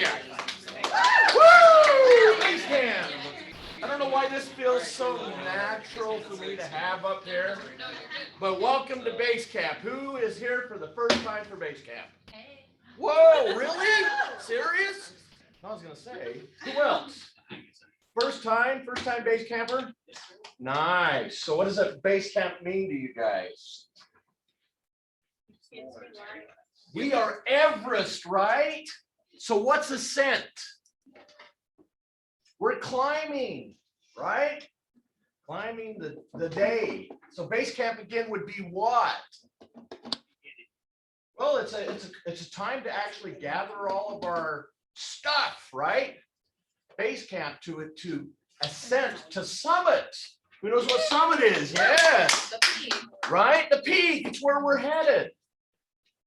yeah. Woo! Base camp. I don't know why this feels so natural for me to have up here, but welcome to base camp. Who is here for the first time for base camp? Hey. Whoa, really? Serious? I was gonna say, who else? First time base camper? Nice. So what does that base camp mean to you guys? We are Everest, right? So what's ascent? We're climbing, right? Climbing the day. So base camp again would be what? Well, it's a time to actually gather all of our stuff, right? Base camp to ascent to summit. Who knows what summit is? Yes. The peak. Right? The peak. It's where we're headed.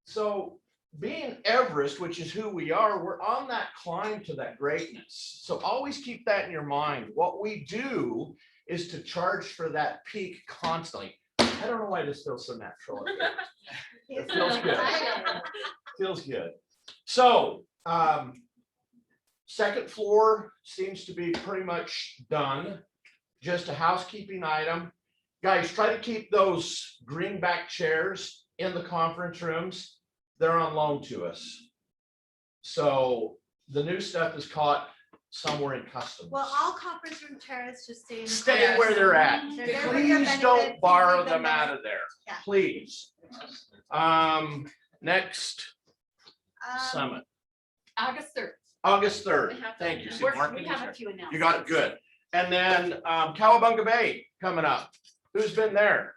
So being Everest, which is who we are, we're on that climb to that greatness. So always keep that in your mind. What we do is to charge for that peak constantly. I don't know why this feels so natural. It feels good. Feels good. So second floor seems to be pretty much done. Just a housekeeping item. Guys, try to keep those greenback chairs in the conference rooms. They're on loan to us. So the new stuff is caught somewhere in customs. Well, all conference room chairs just stay in the Stay cars. where they're at. They're there for your Please benefit. don't Please borrow leave them there. out of there. Yeah. Please. Next summit, August 3rd. August 3rd. We have- Thank you. See, We're- Mark, We have a few announcements. you got it good. And then Cowabunga Bay coming up. Who's been there?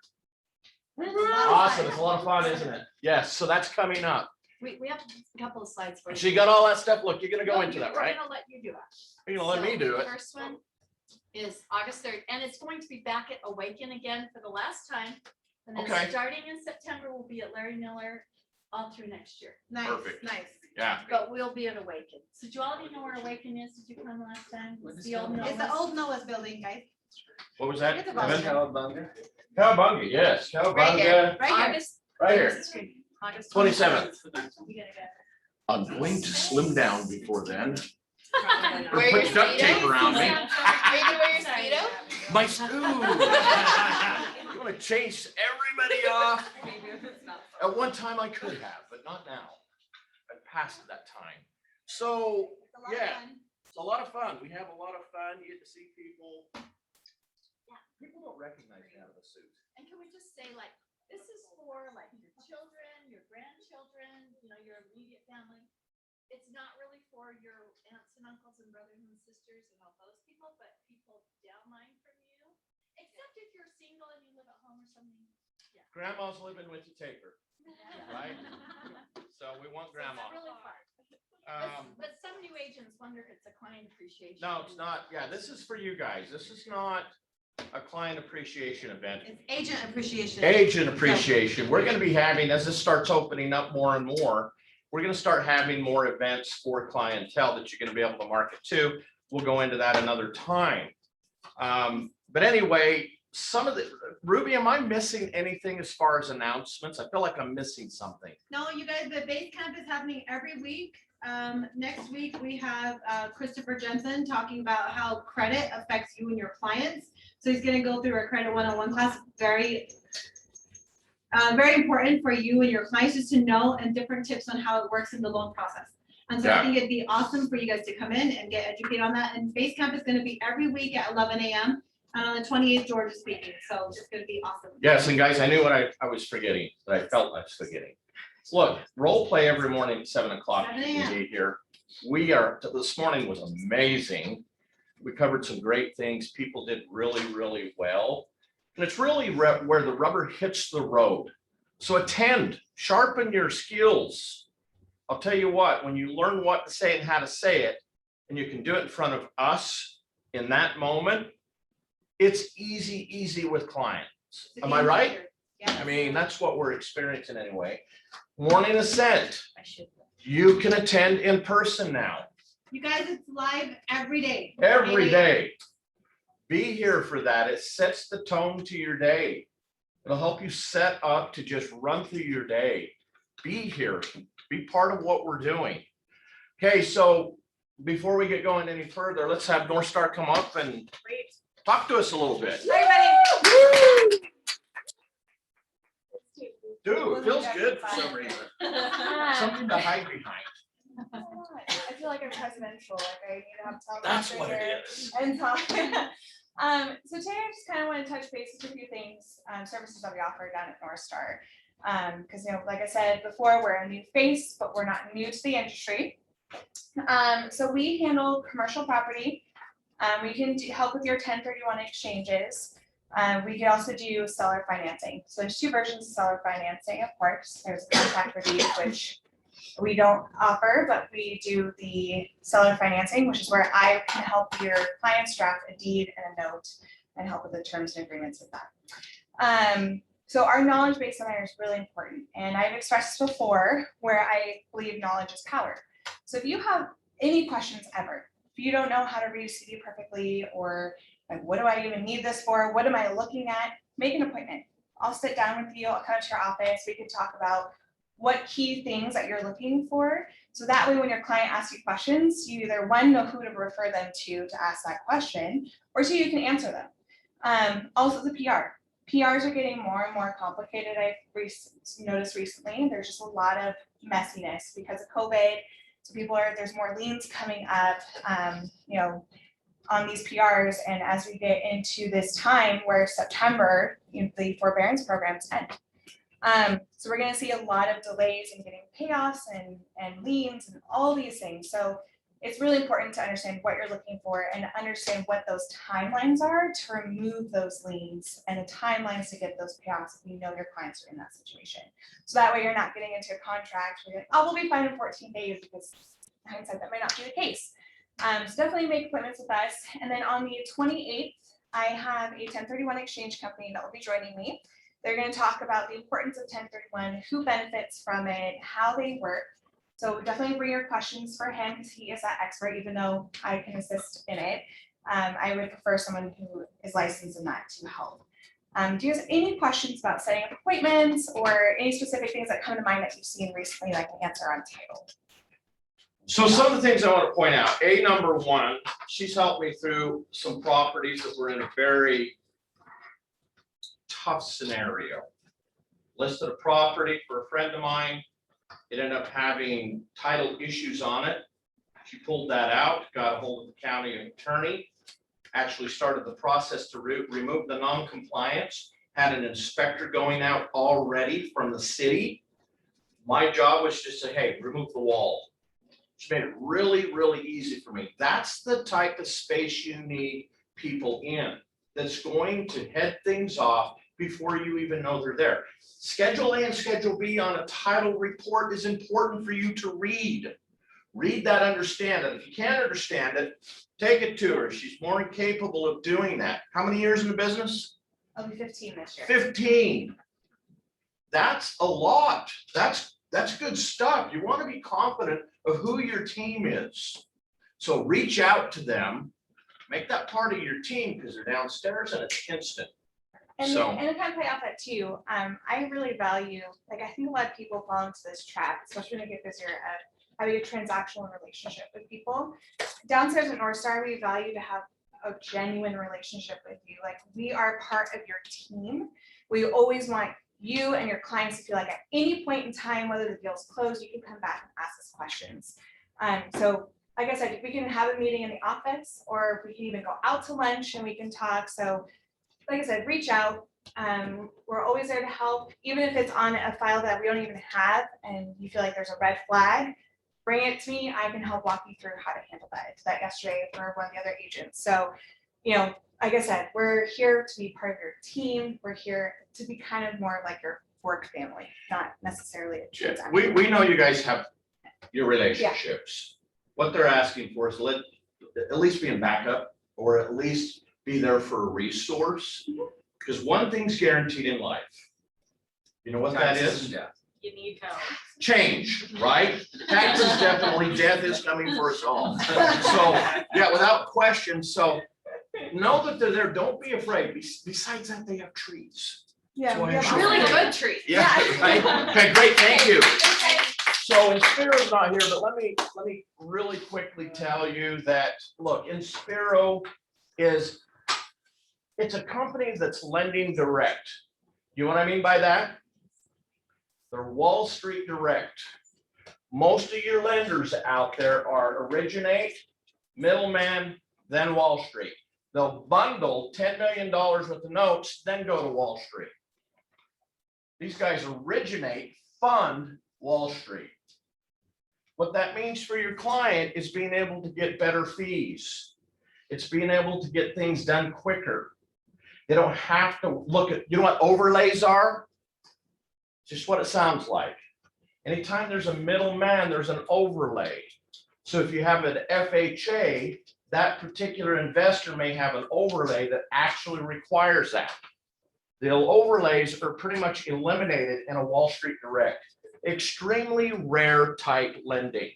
Awesome. It's a lot of fun, isn't it? Yes. So that's coming up. We have a couple of slides for you. So you got all that stuff. Look, you're gonna go into that, We're right? gonna let you do it. You're gonna let me So do the it. First one is August 3rd, and it's going to be back at Awaken again for the last time. And then Okay. starting in September, we'll be at Larry Miller all through next year. Nice, Perfect. nice. Yeah. But we'll be at Awaken. So do you already know where Awaken is? Did you come last time? It's the old It's the Noah's. old Noah's building, guys. What was that? It's about- Evan? Cowabunga. Cowabunga, yes. Right Cowabunga, here, right here. August. right here. there's the screen. August 27th. You gotta go. I'm going to slim down before then. Wear Or put duct tape around me. Are you gonna wear your Speedo? My ooh. You want to chase everybody off? At one time I could have, but not now. I've passed that time. So It's a lot of Yeah. fun. it's a lot of fun. We have a lot of fun. You get to see people. People don't recognize you out of a suit. And can we just say, like, this is for like your children, your grandchildren, you know, your immediate family. It's not really for your aunts and uncles and brothers and sisters and all those people, but people downline from you. Except if you're single and you live at home or something. Grandma's living with you, take her. Right? So we want So it's grandma. really fun. But some new agents wonder if it's a client appreciation. No, it's not. Yeah, this is for you guys. This is not a client appreciation event. It's agent appreciation. Agent appreciation. We're going to be having, as this starts opening up more and more, we're going to start having more events for clientele that you're going to be able to market to. We'll go into that another time. But anyway, some of the, Ruby, am I missing anything as far as announcements? I feel like I'm missing something. No, you guys, the base camp is happening every week. Next week, we have Christopher Jensen talking about how credit affects you and your clients. So he's gonna go through a credit 101 class, very important for you and your clients just to know, and different tips on how it works in the loan process. And so Yeah. I think it'd be awesome for you guys to come in and get educated on that. And base camp is gonna be every week at 11 a.m. And on the 28th, George is speaking, so it's gonna be awesome. Yes, and guys, I knew what I was forgetting, that I felt I was forgetting. Look, role play every morning at 7 o'clock. 7 You a.m. can be here. We are, this morning was amazing. We covered some great things. People did really, really well. And it's really where the rubber hits the road. So attend, sharpen your skills. I'll tell you what, when you learn what to say and how to say it, and you can do it in front of us in that moment, it's easy with clients. It's a Am I game right? changer. Yeah. I mean, that's what we're experiencing anyway. Morning Ascent, I should. you can attend in person now, You guys, it's live every day. every day. Be here for that. It sets the tone to your day. It'll help you set up to just run through your day. Be here, be part of what we're doing. Okay, so before we get going any further, let's have North Star come up and Great. talk to us a little bit. Hi, everybody. Dude, it feels good for some reason. Something to hide behind. I feel like I'm presidential, like I need to have top. That's what it is. And talk. So today I just kind of want to touch base with a few things, services that we offer down at North Star. Because like I said before, we're a new face, but we're not new to the industry. So we handle commercial property. We can help with your 1031 exchanges. We can also do seller financing. So there's two versions of seller financing, of course. There's a contract for deed, which we don't offer, but we do the seller financing, which is where I can help your clients draft a deed and a note and help with the terms and agreements with that. So our knowledge base on there is really important. And I've expressed this before where I believe knowledge is power. So if you have any questions ever, if you don't know how to read a CD perfectly, or like, what do I even need this for? What am I looking at? Make an appointment. I'll sit down with you. I'll come to your office. We can talk about what key things that you're looking for. So that way, when your client asks you questions, you either one, know who to refer them to ask that question, or two, you can answer them. Also the PR. PRs are getting more and more complicated. I've noticed recently, there's just a lot of messiness because of COVID. So there's more liens coming up, on these PRs. And as we get into this time where September, the forbearance programs end. So we're gonna see a lot of delays in getting payoffs and liens and all these things. So it's really important to understand what you're looking for and understand what those timelines are to remove those liens and the timelines to get those payoffs if you know your clients are in that situation. So that way you're not getting into a contract where you're like, oh, we'll be fine in 14 days, because in hindsight, that might not be the case. So definitely make appointments with us. And then on the 28th, I have a 1031 exchange company that will be joining me. They're going to talk about the importance of 1031, who benefits from it, how they work. So definitely bring your questions for him, because he is that expert, even though I can assist in it. I would prefer someone who is licensed in that to help. Do you have any questions about setting up appointments or any specific things that come to mind that you've seen recently that I can answer on title? So some of the things I want to point out, number one, she's helped me through some properties that were in a very tough scenario. Listed a property for a friend of mine. It ended up having title issues on it. She pulled that out, got a hold of the county attorney, actually started the process to remove the non-compliance, had an inspector going out already from the city. My job was just to, hey, remove the wall. She made it really, really easy for me. That's the type of space you need people in, that's going to head things off before you even know they're there. Schedule A and Schedule B on a title report is important for you to read. Read that, understand it. If you can't understand it, take it to her. She's more than capable of doing that. How many years in the business? I'll be 15 this year. 15. That's a lot. That's good stuff. You want to be confident of who your team is. So reach out to them, make that part of your team, because they're downstairs and it's instant. And So- to kind of play off that too, I really value, like I think a lot of people fall into this trap, especially when they get busier at having a transactional relationship with people. Downstairs at North Star, we value to have a genuine relationship with you. Like, we are part of your team. We always want you and your clients to feel like at any point in time, whether the deal's closed, you can come back and ask us questions. So like I said, we can have a meeting in the office, or we can even go out to lunch and we can talk. So like I said, reach out. We're always there to help, even if it's on a file that we don't even have and you feel like there's a red flag, bring it to me. I can help walk you through how to handle that. I did that yesterday for one of the other agents. So, like I said, we're here to be part of your team. We're here to be kind of more like your work family, not necessarily a Yeah, transaction. we know you guys have your relationships. What they're asking for is at least be in backup, or at least be there for a resource. Because one thing's guaranteed in life. You know what that is? You need help. Change, right? Taxes definitely, death is coming for us all. So, yeah, without question. So know that they're there. Don't be afraid. Besides that, they have trees. Yeah, So we I'm have sure- Really awesome- good tree. Yeah. Right? Okay, great. Thank you. Okay. So Inspiro's not here, but let me really quickly tell you that, look, Inspiro it's a company that's lending direct. You know what I mean by that? They're Wall Street direct. Most of your lenders out there are originate, middleman, then Wall Street. They'll bundle $10 million worth of notes, then go to Wall Street. These guys originate, fund Wall Street. What that means for your client is being able to get better fees. It's being able to get things done quicker. They don't have to look at, you know what overlays are? Just what it sounds like. Anytime there's a middleman, there's an overlay. So if you have an FHA, that particular investor may have an overlay that actually requires that. The overlays are pretty much eliminated in a Wall Street direct. Extremely rare type lending.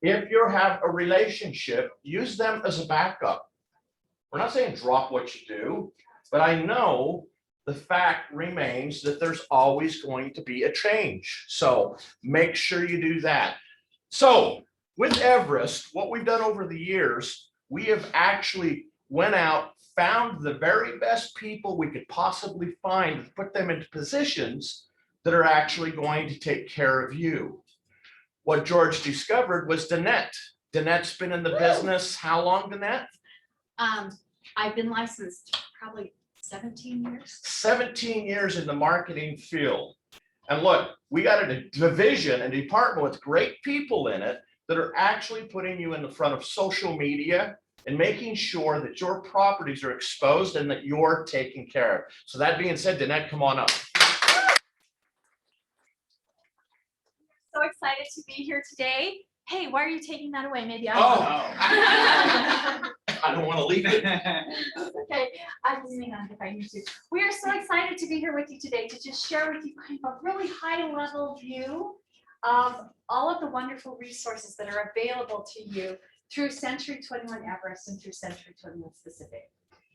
If you have a relationship, use them as a backup. We're not saying drop what you do, but I know the fact remains that there's always going to be a change. So make sure you do that. So with Everest, what we've done over the years, we have actually went out, found the very best people we could possibly find, put them into positions that are actually going to take care of you. What George discovered was Jeanette. Jeanette's been in the business, how long, Jeanette? I've been licensed probably 17 years. 17 years in the marketing field. And look, we got a division and department with great people in it that are actually putting you in the front of social media and making sure that your properties are exposed and that you're taken care of. So that being said, Jeanette, come on up. So excited to be here today. Hey, why are you taking that away? Maybe I Oh. I don't want to leave it. Okay, I can hang on if I need to. We are so excited to be here with you today to just share with you kind of a really high level view of all of the wonderful resources that are available to you through Century 21 Everest and through Century 21 Specific.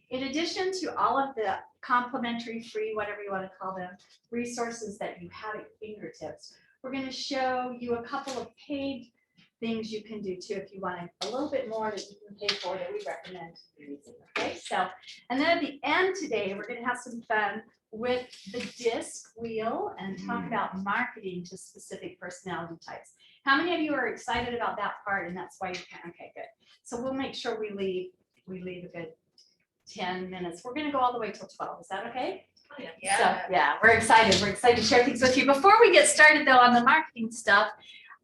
In addition to all of the complimentary, free, whatever you want to call them, resources that you have at your fingertips, we're going to show you a couple of paid things you can do too if you want a little bit more that you can pay for that we recommend using. Okay, so and then at the end today, we're going to have some fun with the disc wheel and talk about marketing to specific personality types. How many of you are excited about that part? And that's why you can. Okay, good. So we'll make sure we leave a good 10 minutes. We're going to go all the way till 12. Is that okay? Oh, Yeah. So yeah, we're excited. We're excited to share things with you. Before we get started though on the marketing stuff,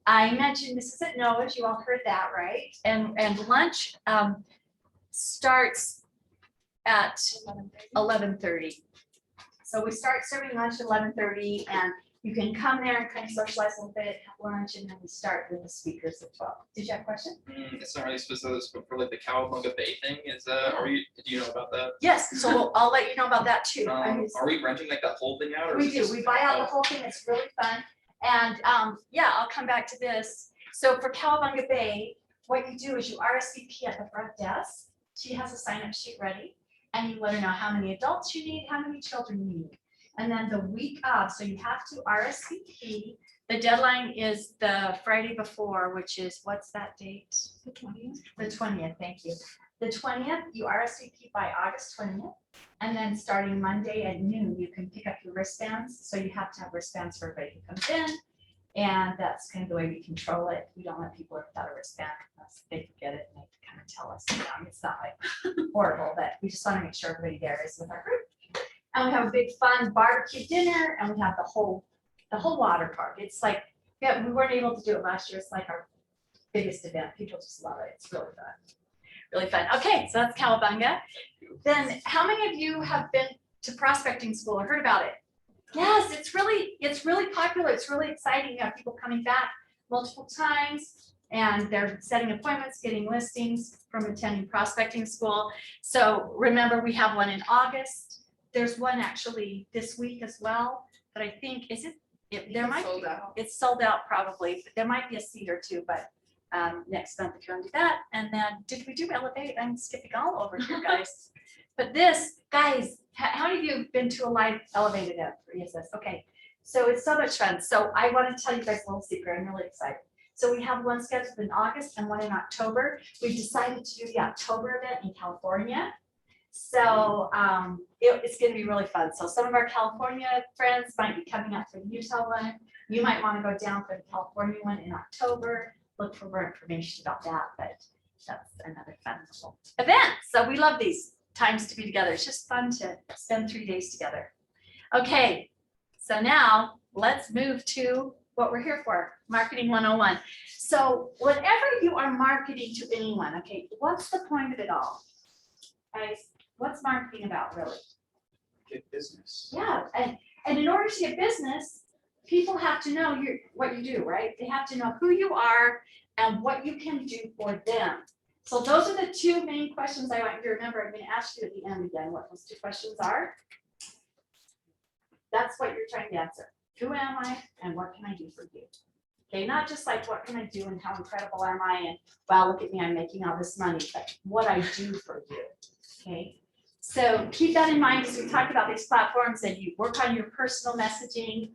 I mentioned this is at Noah's. You all heard that, right? And lunch starts at 11:30. So we start serving lunch at 11:30, and you can come there and kind of socialize a little bit, have lunch, and then we start with the speakers at 12. Did you have a question? It's not really specific, but for like the Cowabunga Bay thing, is that, do you know about that? Yes, so I'll let you know about that too. Are we renting like that whole thing out? Or We is it do. just- We buy out the whole thing. It's really fun. And yeah, I'll come back to this. So for Cowabunga Bay, what you do is you RSVP at the front desk. She has a sign-up sheet ready, and you let her know how many adults you need, how many children you need. And then the week of, so you have to RSVP. The deadline is the Friday before, which is, what's that date? The 20th. The 20th, thank you. The 20th, you RSVP by August 20th. And then starting Monday at noon, you can pick up your wristbands. So you have to have wristbands for everybody who comes in. And that's kind of the way we control it. We don't let people without a wristband unless they forget it and they kind of tell us. It's not like horrible, but we just want to make sure everybody there is with our group. And we have a big fun barbecue dinner, and we have the whole water park. It's like, yeah, we weren't able to do it last year. It's like our biggest event. People just love it. It's really fun. Really fun. Okay, so that's Cowabunga. Then how many of you have been to prospecting school or heard about it? Yes, it's really popular. It's really exciting. You have people coming back multiple times, and they're setting appointments, getting listings from attending prospecting school. So remember, we have one in August. There's one actually this week as well, but I think, there might be, it's sold out probably, but there might be a seat or two, but next month if you want to do that. And then did we do Elevate? I'm skipping all over here, guys. But this, guys, how many of you have been to a live elevated event for ESS? Okay, So it's so much fun. So I want to tell you guys a little secret. I'm really excited. So we have one scheduled in August and one in October. We've decided to do the October event in California. So it's going to be really fun. So some of our California friends might be coming up for the Utah one. You might want to go down for the California one in October. Look for more information about that, but that's another fun little event. So we love these times to be together. It's just fun to spend 3 days together. Okay, so now let's move to what we're here for, Marketing 101. So whenever you are marketing to anyone, okay, what's the point of it all? Guys, what's marketing about really? Get business. Yeah, and in order to get business, people have to know what you do, right? They have to know who you are and what you can do for them. So those are the two main questions I want you to remember. I'm going to ask you at the end again what those two questions are. That's what you're trying to answer. Who am I and what can I do for you? Okay, not just like what can I do and how incredible am I and wow, look at me, I'm making all this money, but what I do for you. Okay, so keep that in mind as we talk about these platforms and you work on your personal messaging.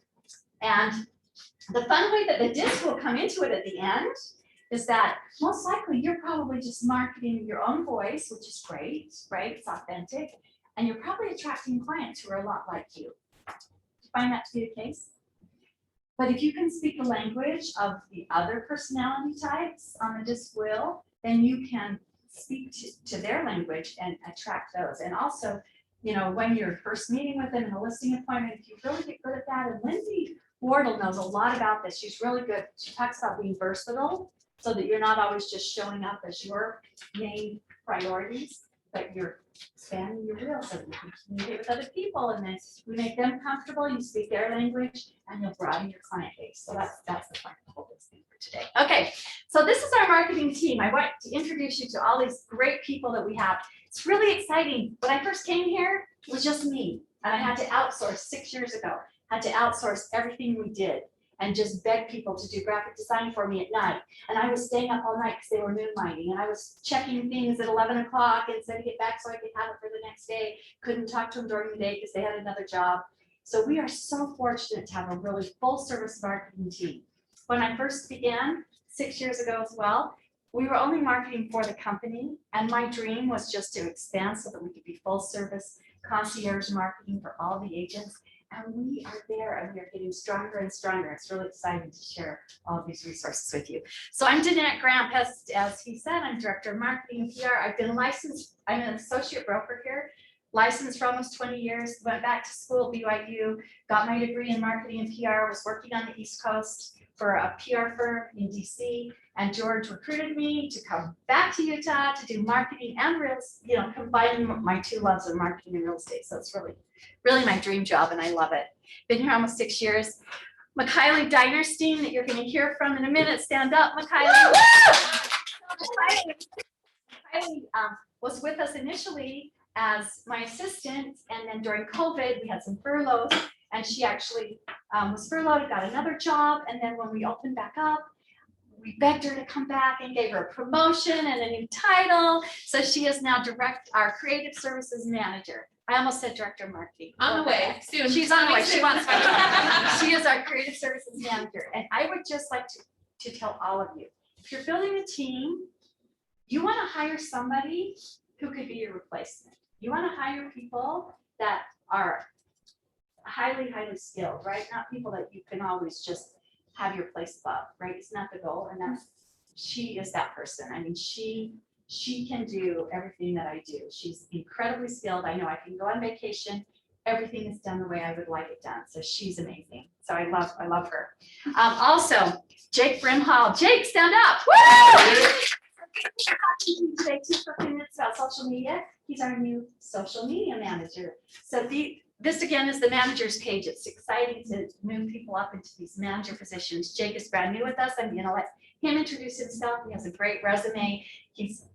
And the fun way that the disc will come into it at the end is that most likely you're probably just marketing your own voice, which is great, right? It's authentic. And you're probably attracting clients who are a lot like you. Find that to be the case? But if you can speak the language of the other personality types on the disc wheel, then you can speak to their language and attract those. And also, you know, when you're first meeting with them in a listing appointment, if you really get good at that, and Lindsay Wardle knows a lot about this. She's really good. She talks about being versatile so that you're not always just showing up as your main priorities, but you're expanding your reel so that you can communicate with other people, and then we make them comfortable, you speak their language, and you'll broaden your client base. So that's the point of the whole thing for today. Okay, so this is our marketing team. I want to introduce you to all these great people that we have. It's really exciting. When I first came here, it was just me, and I had to outsource 6 years ago. Had to outsource everything we did and just beg people to do graphic design for me at night. And I was staying up all night because they were moonlighting, and I was checking things at 11 o'clock and sending it back so I could have it for the next day. Couldn't talk to them during the day because they had another job. So we are so fortunate to have a really full service marketing team. When I first began 6 years ago as well, we were only marketing for the company, and my dream was just to expand so that we could be full service concierge marketing for all the agents. And we are there, and we are getting stronger and stronger. It's really exciting to share all of these resources with you. So I'm Jeanette Grant, as he said, I'm Director of Marketing and PR. I've been licensed, I'm an associate broker here, licensed for almost 20 years, went back to school at BYU, got my degree in marketing and PR, was working on the East Coast for a PR firm in DC, and George recruited me to come back to Utah to do marketing and real, combining my two loves of marketing and real estate. So it's really my dream job, and I love it. Been here almost 6 years. Mikhaili Dinerstein, that you're going to hear from in a minute. Stand up, Mikhaili. Mikhaili was with us initially as my assistant, and then during COVID, we had some furloughs, and she actually was furloughed, got another job, and then when we opened back up, we begged her to come back and gave her a promotion and a new title. So she is now our creative services manager. I almost said director of marketing. On the way, soon. She's on the way. She Soon. wants to. She is our creative services manager. And I would just like to tell all of you, if you're building a team, you want to hire somebody who could be your replacement. You want to hire people that are highly, highly skilled, right? Not people that you can always just have your place above, right? It's not the goal. And she is that person. I mean, she can do everything that I do. She's incredibly skilled. I know I can go on vacation. Everything is done the way I would like it done. So she's amazing. So I love her. Also, Jake Brimhall. Jake, stand up. Woo! Today, 2 for a few minutes about social media. He's our new social media manager. So this again is the manager's page. It's exciting to move people up into these manager positions. Jake is brand new with us. I'm going to let him introduce himself. He has a great resume.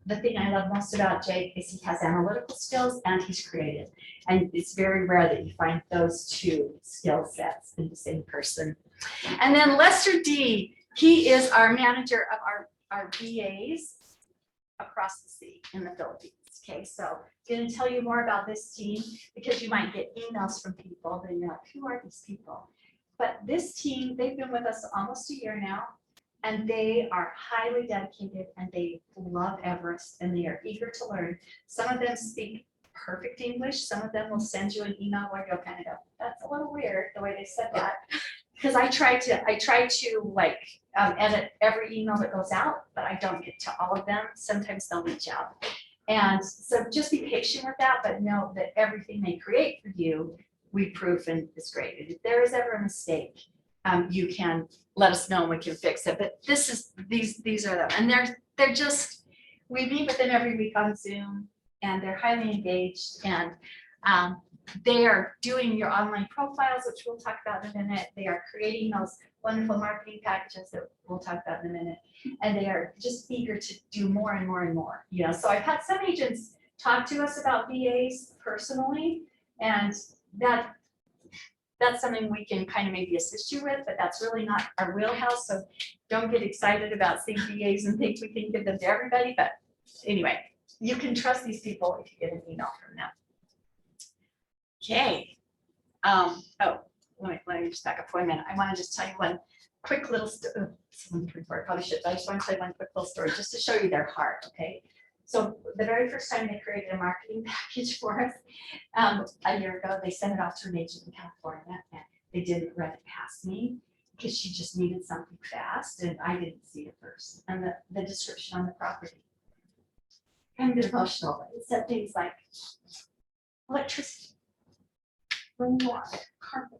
The thing I love most about Jake is he has analytical skills and he's creative. And it's very rare that you find those two skill sets in the same person. And then Lester D, he is our manager of our VAs across the sea in the Philippines. Okay, so I'm going to tell you more about this team because you might get emails from people that you're like, who are these people? But this team, they've been with us almost a year now, and they are highly dedicated and they love Everest and they are eager to learn. Some of them speak perfect English. Some of them will send you an email where you'll kind of go, that's a little weird the way they said that. Because I try to like edit every email that goes out, but I don't get to all of them. Sometimes they'll reach out. And so just be patient with that, but know that everything they create for you, we've proven is great. And if there is ever a mistake, you can let us know and we can fix it. But these are them. And they're just, we meet with them every week on Zoom and they're highly engaged and they are doing your online profiles, which we'll talk about in a minute. They are creating those wonderful marketing packages that we'll talk about in a minute. And they are just eager to do more and more and more, you know. So I've had some agents talk to us about VAs personally, and that's something we can kind of maybe assist you with, but that's really not our wheelhouse. So don't get excited about seeing VAs and think we can give them to everybody. But anyway, you can trust these people if you get an email from them. Okay. Oh, let me just back up for a minute. I want to just tell you one quick little probably should, but I just want to tell you one quick little story just to show you their heart. Okay. So the very first time they created a marketing package for us, a year ago, they sent it off to an agent in California and they didn't run it past me because she just needed something fast and I didn't see it first. And the description on the property, kind of emotional. It said things like electricity, running water, carpet,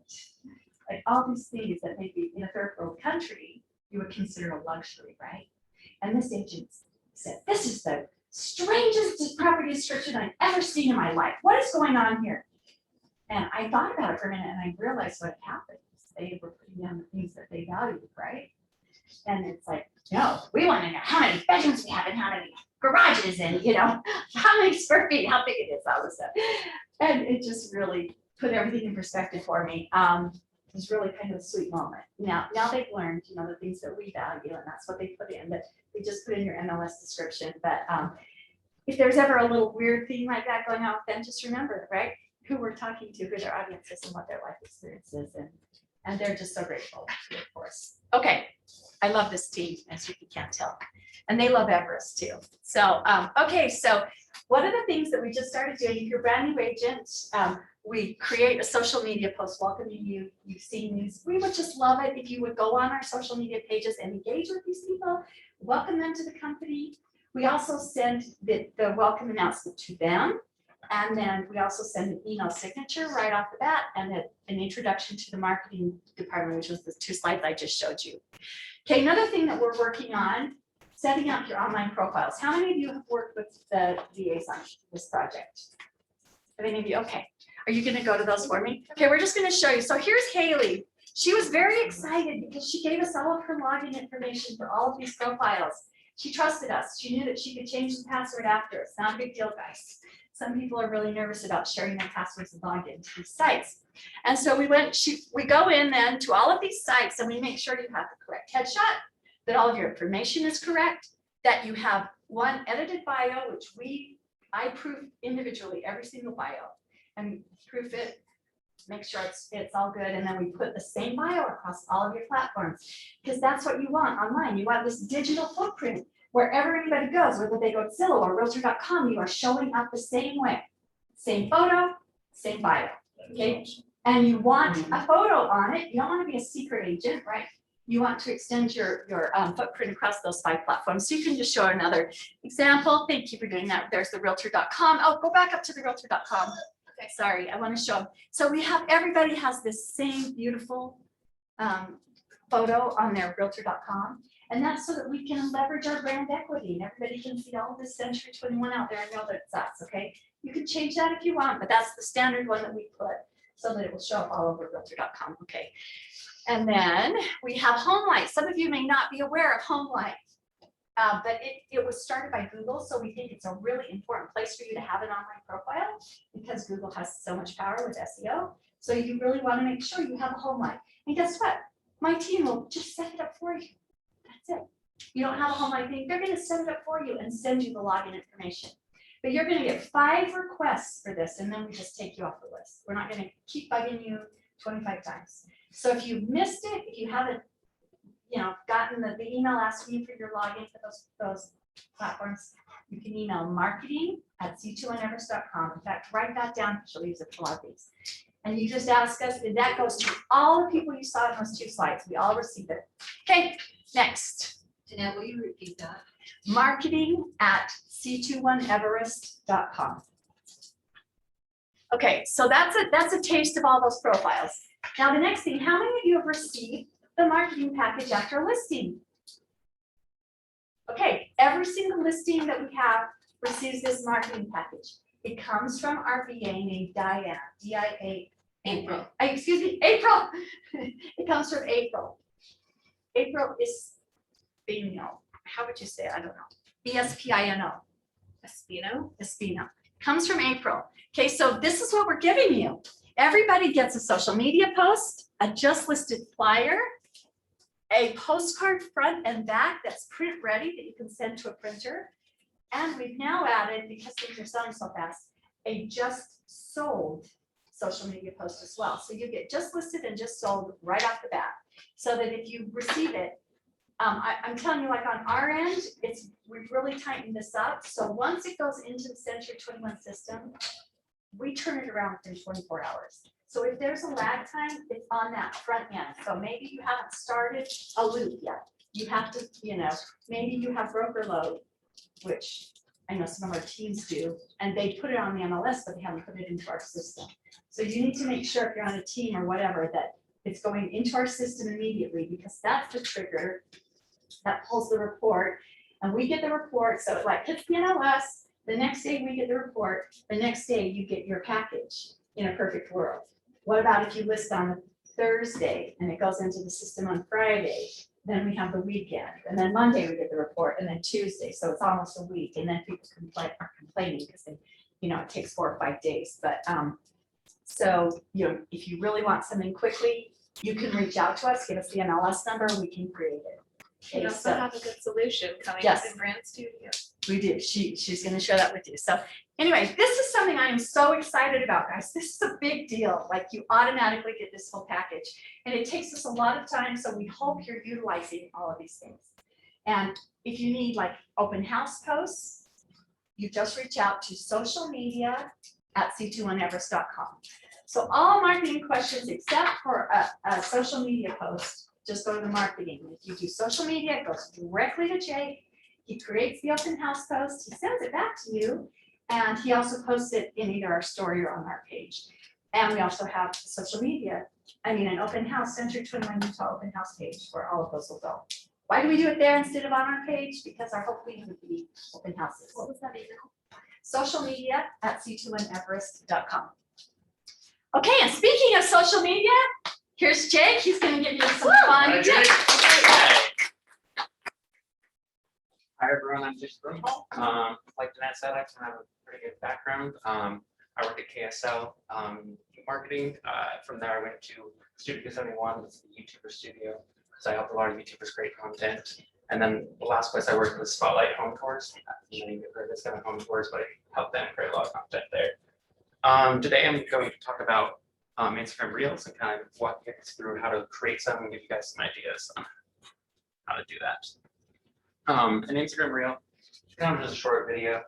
like all these things that maybe in a third world country you would consider a luxury, right? And this agent said, this is the strangest property description I've ever seen in my life. What is going on here? And I thought about it for a minute and I realized what happened. They were putting down the things that they valued, right? And it's like, no, we want to know how many bedrooms we have and how many garages and, you know, how many square feet, how big it is, all this stuff. And it just really put everything in perspective for me. It was really kind of a sweet moment. Now they've learned, you know, the things that we value, and that's what they put in, that they just put in your MLS description. But if there's ever a little weird thing like that going on with them, just remember, right, who we're talking to, who their audience is and what their life experience is. And they're just so grateful for us. Okay, I love this team, as you can't tell. And they love Everest too. So, okay, so one of the things that we just started doing, if you're a brand new agent, we create a social media post welcoming you. You've seen these. We would just love it if you would go on our social media pages and engage with these people, welcome them to the company. We also send the welcome announcement to them. And then we also send an email signature right off the bat and an introduction to the marketing department, which was the 2 slides I just showed you. Okay, another thing that we're working on, setting up your online profiles. How many of you have worked with the VAs on this project? How many of you? Okay. Are you going to go to those for me? Okay, we're just going to show you. So here's Haley. She was very excited because she gave us all of her login information for all of these profiles. She trusted us. She knew that she could change the password after. It's not a big deal, guys. Some people are really nervous about sharing their passwords and log into these sites. And so we go in then to all of these sites and we make sure you have the correct headshot, that all of your information is correct, that you have one edited bio, which I proof individually every single bio and proof it, make sure it's all good. And then we put the same bio across all of your platforms because that's what you want online. You want this digital footprint. Wherever anybody goes, whether they go to Zillow or Realtor.com, you are showing up the same way. Same photo, same bio, okay? And you want a photo on it. You don't want to be a secret agent, right? You want to extend your footprint across those 5 platforms. So you can just show another example. Thank you for doing that. There's the Realtor.com. Oh, go back up to the Realtor.com. Okay, sorry, I want to show them. So we have, everybody has this same beautiful photo on their Realtor.com. And that's so that we can leverage our brand equity and everybody can see all this Century 21 out there and know that it's us, okay? You can change that if you want, but that's the standard one that we put so that it will show up all over Realtor.com, okay? And then we have HomeLight. Some of you may not be aware of HomeLight, but it was started by Google, so we think it's a really important place for you to have an online profile because Google has so much power with SEO. So you really want to make sure you have a HomeLight. And guess what? My team will just set it up for you. That's it. You don't have a HomeLight thing, they're going to set it up for you and send you the login information. But you're going to get 5 requests for this, and then we just take you off the list. We're not going to keep bugging you 25 times. So if you missed it, if you haven't, gotten the email asking you for your login for those platforms, you can email marketing@c2neverest.com. In fact, write that down, she'll use it for a lot of these. And you just ask us, and that goes to all the people you saw in those 2 slides. We all received it. Okay, next. Jeanette, will you repeat that? marketing@c21everest.com. Okay, so that's a taste of all those profiles. Now, the next thing, how many of you have received the marketing package after listing? Okay, every single listing that we have receives this marketing package. It comes from our VA named Diane, D-I-A. April. Excuse me, April. It comes from April. April is Espino. How would you say it? I don't know. Espino. Espino? Espino. Comes from April. Okay, so this is what we're giving you. Everybody gets a social media post, a just listed flyer, a postcard front and back that's print ready that you can send to a printer. And we've now added, because things are selling so fast, a just sold social media post as well. So you get just listed and just sold right off the bat. So that if you receive it, I'm telling you, like on our end, we've really tightened this up. So once it goes into the Century 21 system, we turn it around within 24 hours. So if there's a lag time, it's on that front end. So maybe you haven't started a loop yet. You have to, maybe you have broker load, which I know some of our teams do, and they put it on the MLS, but they haven't put it into our system. So you need to make sure if you're on a team or whatever, that it's going into our system immediately, because that's the trigger that pulls the report, and we get the report. So it like hits the MLS, the next day we get the report, the next day you get your package in a perfect world. What about if you list on Thursday and it goes into the system on Friday? Then we have the weekend, and then Monday we get the report, and then Tuesday, so it's almost a week, and then people are complaining because they, it takes 4 or 5 days, but so if you really want something quickly, you can reach out to us, give us the MLS number, we can create it. We Okay, also so have a good solution coming up Yes. in Grant Studio. we do. She's going to share that with you. So anyway, this is something I am so excited about, guys. This is a big deal. Like, you automatically get this whole package, and it takes us a lot of time. So we hope you're utilizing all of these things. And if you need like open house posts, you just reach out to socialmedia@c21everest.com. So all marketing questions except for a social media post, just go to the marketing. If you do social media, it goes directly to Jake. He creates the open house post, he sends it back to you, and he also posts it in either our story or on our page. And we also have social media, an open house, Century 21 Utah open house page where all of those will go. Why do we do it there instead of on our page? Because our hope would be open houses. What was that email? socialmedia@c21everest.com. Okay, and speaking of social media, here's Jake. He's going to give you some fun Hi, Jake. tips. Hi, everyone, I'm Jake Brunhall. Like Jeanette said, I have a pretty good background. I work at KSL marketing. From there, I went to Studio 71, that's the YouTuber studio, because I helped a lot of YouTubers create content. And then the last place I worked was Spotlight Home Tours. You've heard this kind of home tours, but I helped them create a lot of content there. Today, I'm going to talk about Instagram Reels and kind of walk you guys through how to create some and give you guys some ideas on how to do that. An Instagram Reel, kind of just a short video.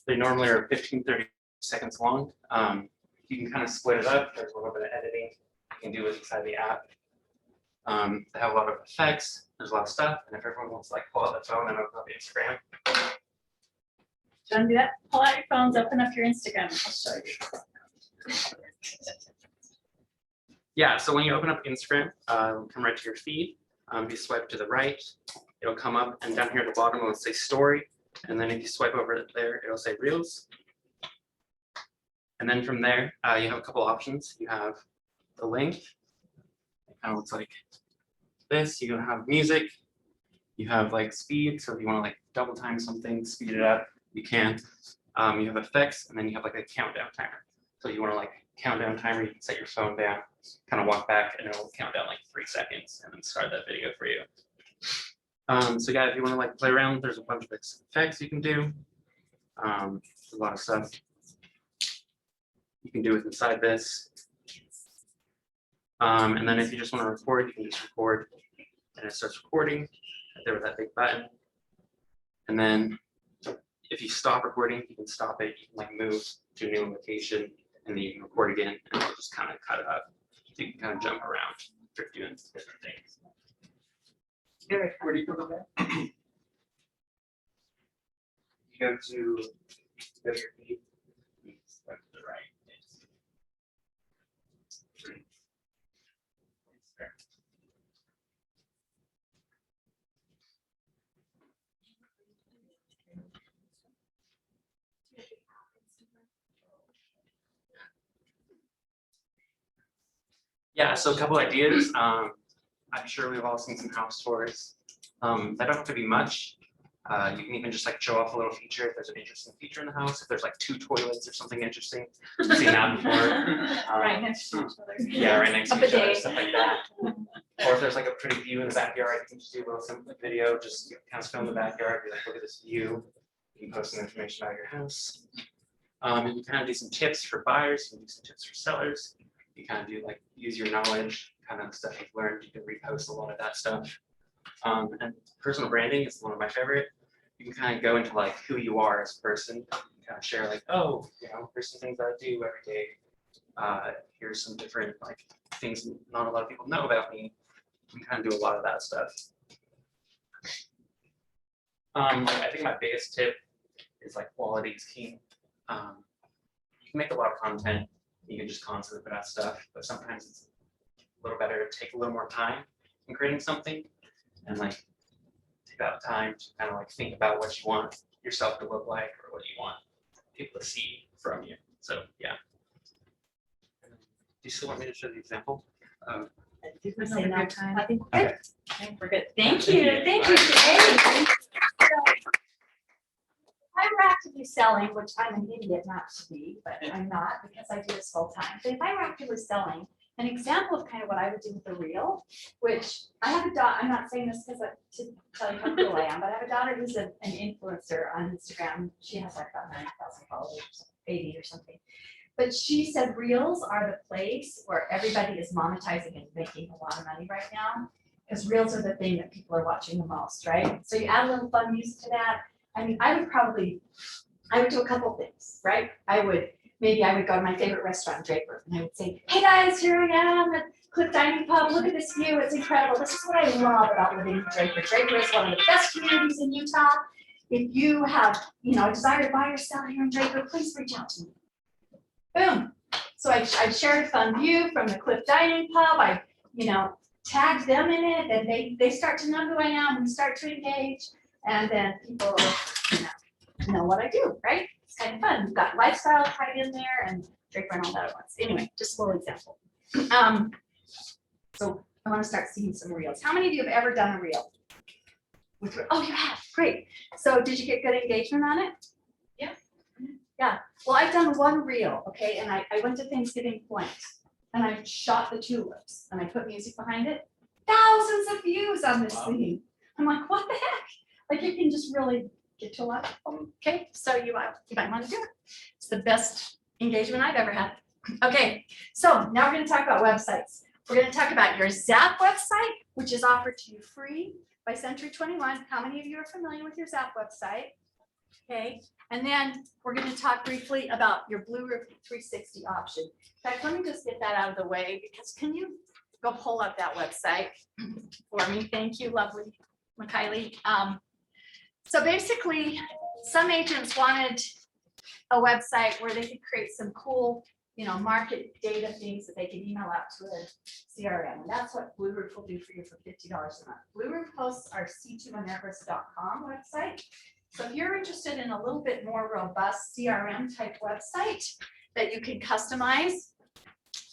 They normally are 15-30 seconds long. You can kind of split it up. There's a little bit of editing you can do inside the app. They have a lot of effects. There's a lot of stuff. And if everyone wants to like pull out their phone and open up Instagram. Do you want to do that? Pull out your phones, open up your Instagram. I'll show you. Yeah, so when you open up Instagram, it'll come right to your feed. If you swipe to the right, it'll come up, and down here at the bottom it'll say story. And then if you swipe over it there, it'll say Reels. And then from there, you have a couple options. You have the length. It kind of looks like this. You can have music. You have like speed. So if you want to like double time something, speed it up, you can. You have effects, and then you have like a countdown timer. So you want to like countdown timer, you can set your phone down, kind of walk back, and it'll count down like 3 seconds and then start that video for you. So yeah, if you want to like play around, there's a bunch of effects you can do. There's a lot of stuff you can do with inside this. And then if you just want to record, you can just record and it starts recording. There with that big button. And then if you stop recording, you can stop it. You can like move to a new location and then you can record again and it'll just kind of cut it up. So you can kind of jump around for doing different things. Where do you go with that? You go to your feed. Start to the right. Yeah, so a couple ideas. I'm sure we've all seen some house tours. That don't have to be much. You can even just like show off a little feature if there's an interesting feature in the house. If there's like 2 toilets or something interesting, I've seen that before. Right next to each other. Yeah, right next A to each other, bidet. stuff like that. Or if there's like a pretty view in the backyard, you can just do a little simple video, just kind of film the backyard, be like, look at this view. You can post some information about your house. And you kind of do some tips for buyers, you can do some tips for sellers. You kind of do like use your knowledge, kind of stuff you've learned. You can repost a lot of that stuff. And personal branding is one of my favorite. You can kind of go into like who you are as a person, kind of share like, oh, you know, here's some things I do every day. Here's some different like things not a lot of people know about me. You can kind of do a lot of that stuff. I think my biggest tip is like quality is key. You can make a lot of content. You can just constantly put out stuff, but sometimes it's a little better to take a little more time in creating something and like take out time to kind of like think about what you want yourself to look like or what you want people to see from you. So yeah. Do you still want me to show the example? Did we say no time? I think Okay. we're good. Thank you, thank you. Jay. I'm actively selling, which I'm an idiot not to be, but I'm not because I do this full time. But if I were actively selling, an example of kind of what I would do with a reel, which I have a daughter, I'm not saying this because to tell you how cool I am, but I have a daughter who's an influencer on Instagram. She has like about 9,000 followers, 80 or something. But she said reels are the place where everybody is monetizing and making a lot of money right now. Because reels are the thing that people are watching the most, right? So you add a little fun music to that. I mean, I would do a couple things, right? Maybe I would go to my favorite restaurant, Draper, and I would say, hey guys, here I am at Cliff Dining Pub. Look at this view. It's incredible. This is what I love about living in Draper. Draper is one of the best communities in Utah. If you have, a desire to buy or sell here in Draper, please reach out to me. Boom. So I shared a fun view from the Cliff Dining Pub. I, tagged them in it, and they start to know who I am. We start to engage, and then people, know what I do, right? It's kind of fun. We've got lifestyle tied in there and Draper and all that at once. Anyway, just a little example. So I want to start seeing some reels. How many of you have ever done a reel? Oh, you have. Great. So did you get good engagement on it? Yeah. Yeah. Well, I've done one reel, okay, and I went to Thanksgiving Point and I shot the tulips and I put music behind it. Thousands of views on this thing. I'm like, what the heck? Like you can just really get to a lot. Okay, so you might want to do it. It's the best engagement I've ever had. Okay, so now we're going to talk about websites. We're going to talk about your Zap website, which is offered to you free by Century 21. How many of you are familiar with your Zap website? Okay, and then we're going to talk briefly about your Blue Roof 360 option. In fact, let me just get that out of the way because can you go pull up that website for me? Thank you, lovely Mikhaili. So basically, some agents wanted a website where they could create some cool, market data things that they could email out to a CRM. And that's what Blue Roof will do for you for $50 a month. Blue Roof hosts our c2unervis.com website. So if you're interested in a little bit more robust CRM type website that you can customize,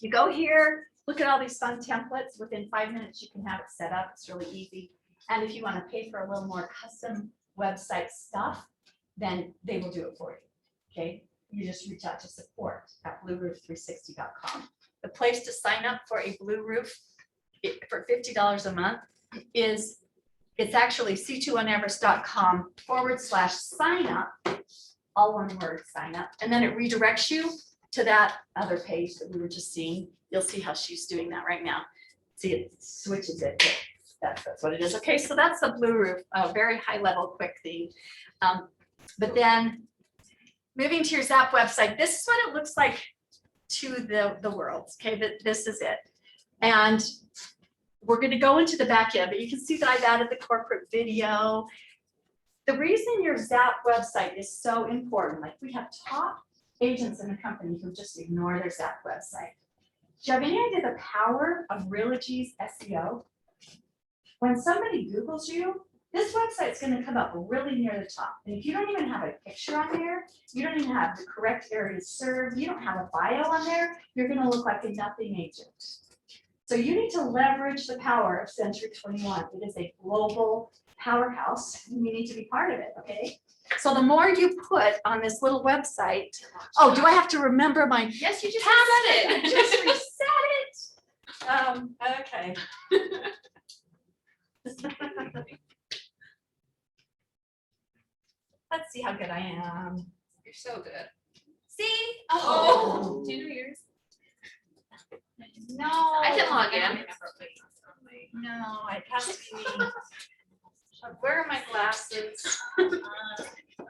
you go here, look at all these fun templates. Within 5 minutes, you can have it set up. It's really easy. And if you want to pay for a little more custom website stuff, then they will do it for you. Okay, you just reach out to support at blueroof360.com. The place to sign up for a Blue Roof for $50 a month is it's actually c2unervis.com/sign up, all one word, sign up, and then it redirects you to that other page that we were just seeing. You'll see how she's doing that right now. See, it switches it. That's what it is. Okay, so that's the blue roof, a very high level quick theme. But then moving to your Zap website, this is what it looks like to the world. Okay, this is it. And we're going to go into the back end, but you can see that I've added the corporate video. The reason your Zap website is so important, like we have top agents in the company who just ignore their Zap website. Do you have any idea the power of Realogy's SEO? When somebody Googles you, this website's going to come up really near the top. And if you don't even have a picture on there, you don't even have the correct areas served, you don't have a bio on there, you're going to look like a nothing agent. So you need to leverage the power of Century 21. It is a global powerhouse, and you need to be part of it, okay? So the more you put on this little website, oh, do I have to remember my Yes, you just password? said it. Just reset it. Okay. Let's see how good I am. You're so good. See? Oh. Do you know yours? No. I can log in. No, it has to be me. Where are my glasses?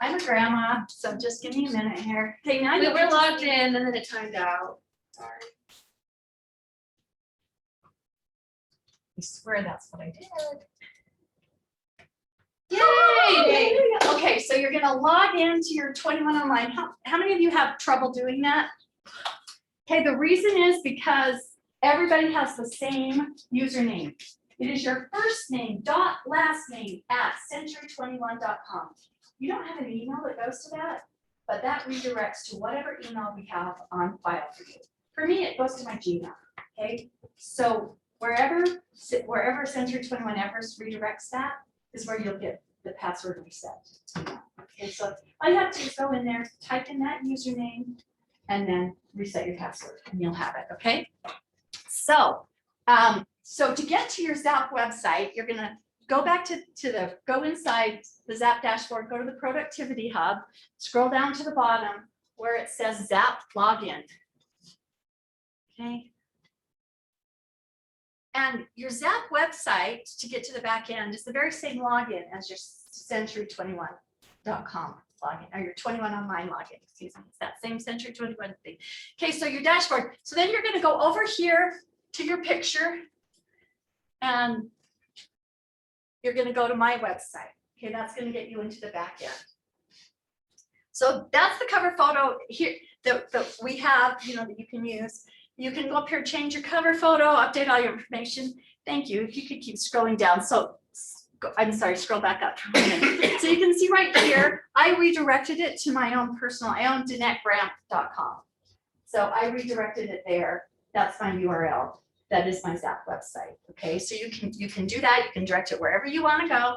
I'm a grandma, so just give me a minute here. Okay, now We you were logged in and then it timed out. Sorry. I swear that's what I did. Yay! Okay, so you're gonna log into your 21 online. How many of you have trouble doing that? Okay, the reason is because everybody has the same username. It is your first name dot last name at century21.com. You don't have an email that goes to that, but that redirects to whatever email we have on file for you. For me, it goes to my Gmail, okay? So wherever Century 21 ever redirects that is where you'll get the password reset. Okay, so all you have to do is go in there, type in that username, and then reset your password, and you'll have it, okay? So, so to get to your Zap website, you're gonna go back go inside the Zap dashboard, go to the Productivity Hub, scroll down to the bottom where it says Zap Login. Okay. And your Zap website to get to the back end is the very same login as your century21.com login, or your 21 online login, excuse me. It's that same Century 21 thing. Okay, so your dashboard. So then you're gonna go over here to your picture and you're gonna go to my website. Okay, that's gonna get you into the back end. So that's the cover photo here that we have, that you can use. You can go up here, change your cover photo, update all your information. Thank you. If you could keep scrolling down. So I'm sorry, scroll back up. So you can see right here, I redirected it to my own personal, I own JeanetteGrant.com. So I redirected it there. That's my URL. That is my Zap website. Okay, so you can do that. You can direct it wherever you want to go.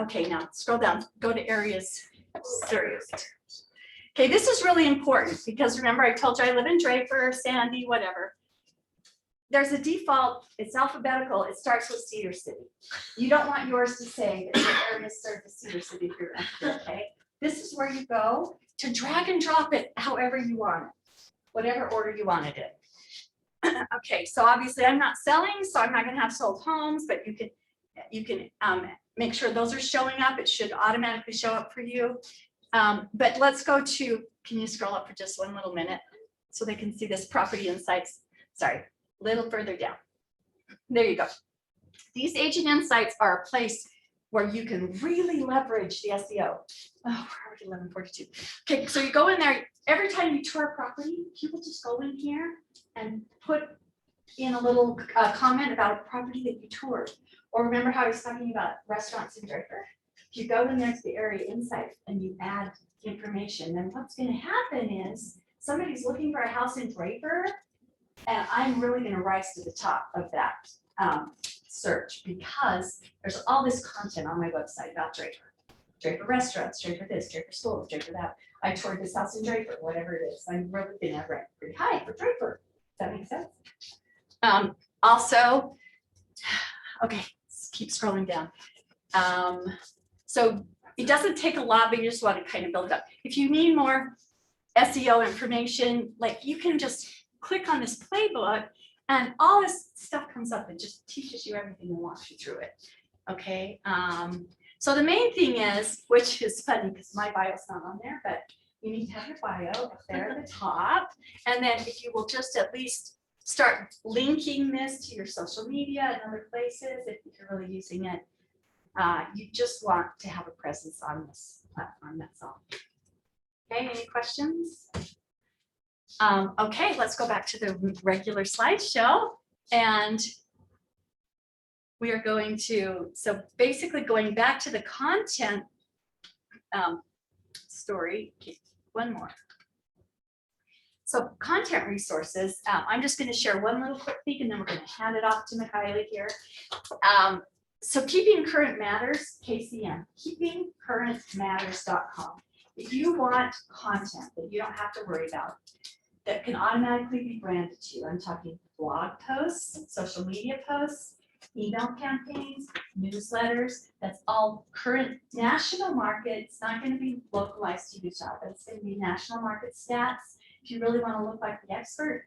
Okay, now scroll down, go to areas served. Okay, this is really important because remember I told you I live in Draper, Sandy, whatever. There's a default, it's alphabetical, it starts with Cedar City. You don't want yours to say that your area served with Cedar City if you're okay. This is where you go to drag and drop it however you want it, whatever order you wanted it. Okay, so obviously I'm not selling, so I'm not gonna have sold homes, but you can make sure those are showing up. It should automatically show up for you. But let's go to, can you scroll up for just one little minute so they can see this property insights? Sorry, a little further down. There you go. These agent insights are a place where you can really leverage the SEO. Oh, we're already 11:42. Okay, so you go in there, every time you tour a property, people just go in here and put in a little comment about a property that you toured. Or remember how I was talking about restaurants in Draper? If you go in there to the area insights and you add information, then what's going to happen is somebody's looking for a house in Draper, and I'm really going to rise to the top of that search because there's all this content on my website about Draper. Draper restaurants, Draper this, Draper schools, Draper that. I toured this house in Draper, whatever it is. I'm really going to rank pretty high for Draper. Does that make sense? Also, okay, let's keep scrolling down. So it doesn't take a lot, but you just want to kind of build it up. If you need more SEO information, like you can just click on this playbook and all this stuff comes up and just teaches you everything and walks you through it. Okay, so the main thing is, which is funny because my bio's not on there, but you need to have your bio up there at the top. And then if you will just at least start linking this to your social media and other places, if you're really using it, you just want to have a presence on this platform, that's all. Okay, any questions? Okay, let's go back to the regular slideshow. And we are going to, so basically going back to the content story, one more. So content resources, I'm just going to share one little quick thing and then we're going to hand it off to Michaela here. So keeping current matters, KCM, keepingcurrentmatters.com. If you want content that you don't have to worry about, that can automatically be branded to you, I'm talking blog posts, social media posts, email campaigns, newsletters, that's all current national market. It's not going to be localized to your job, but it's going to be national market stats. If you really want to look like the expert,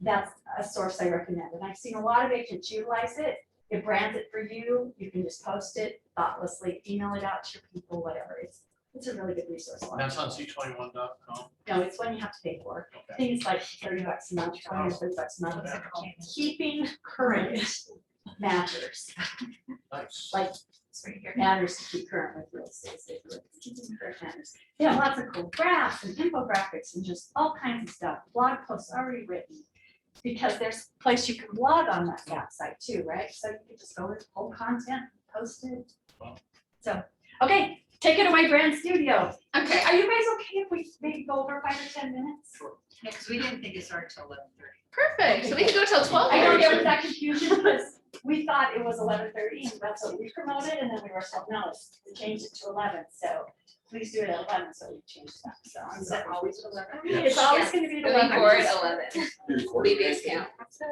that's a source I recommend. And I've seen a lot of agents utilize it. It brands it for you. You can just post it thoughtlessly, email it out to your people, whatever. It's a really good resource. That's on c21.com. No, it's one you have to pay for. I think it's like $30 a month, 20 or 30 bucks a month. Keeping current matters. Nice. Like matters to keep current with real estate. Keeping current matters. They have lots of cool graphs and infographics and just all kinds of stuff. Blog posts already written. Because there's a place you can blog on that site too, right? So you can just go with whole content, post it. Wow. So, okay, take it away, Brand Studio. Okay. Are you guys okay if we maybe go over 5 or 10 minutes? Yeah, because we didn't think it started till 11:30. Perfect. So we can go till 12. I know there was that confusion because we thought it was 11:30 and that's what we promoted, and then we were told, no, we changed it to 11. So please do it at 11. So we changed that. So Is it always at 11? it's always going to be at Moving 11. forward, 11. Recording. Baby's count.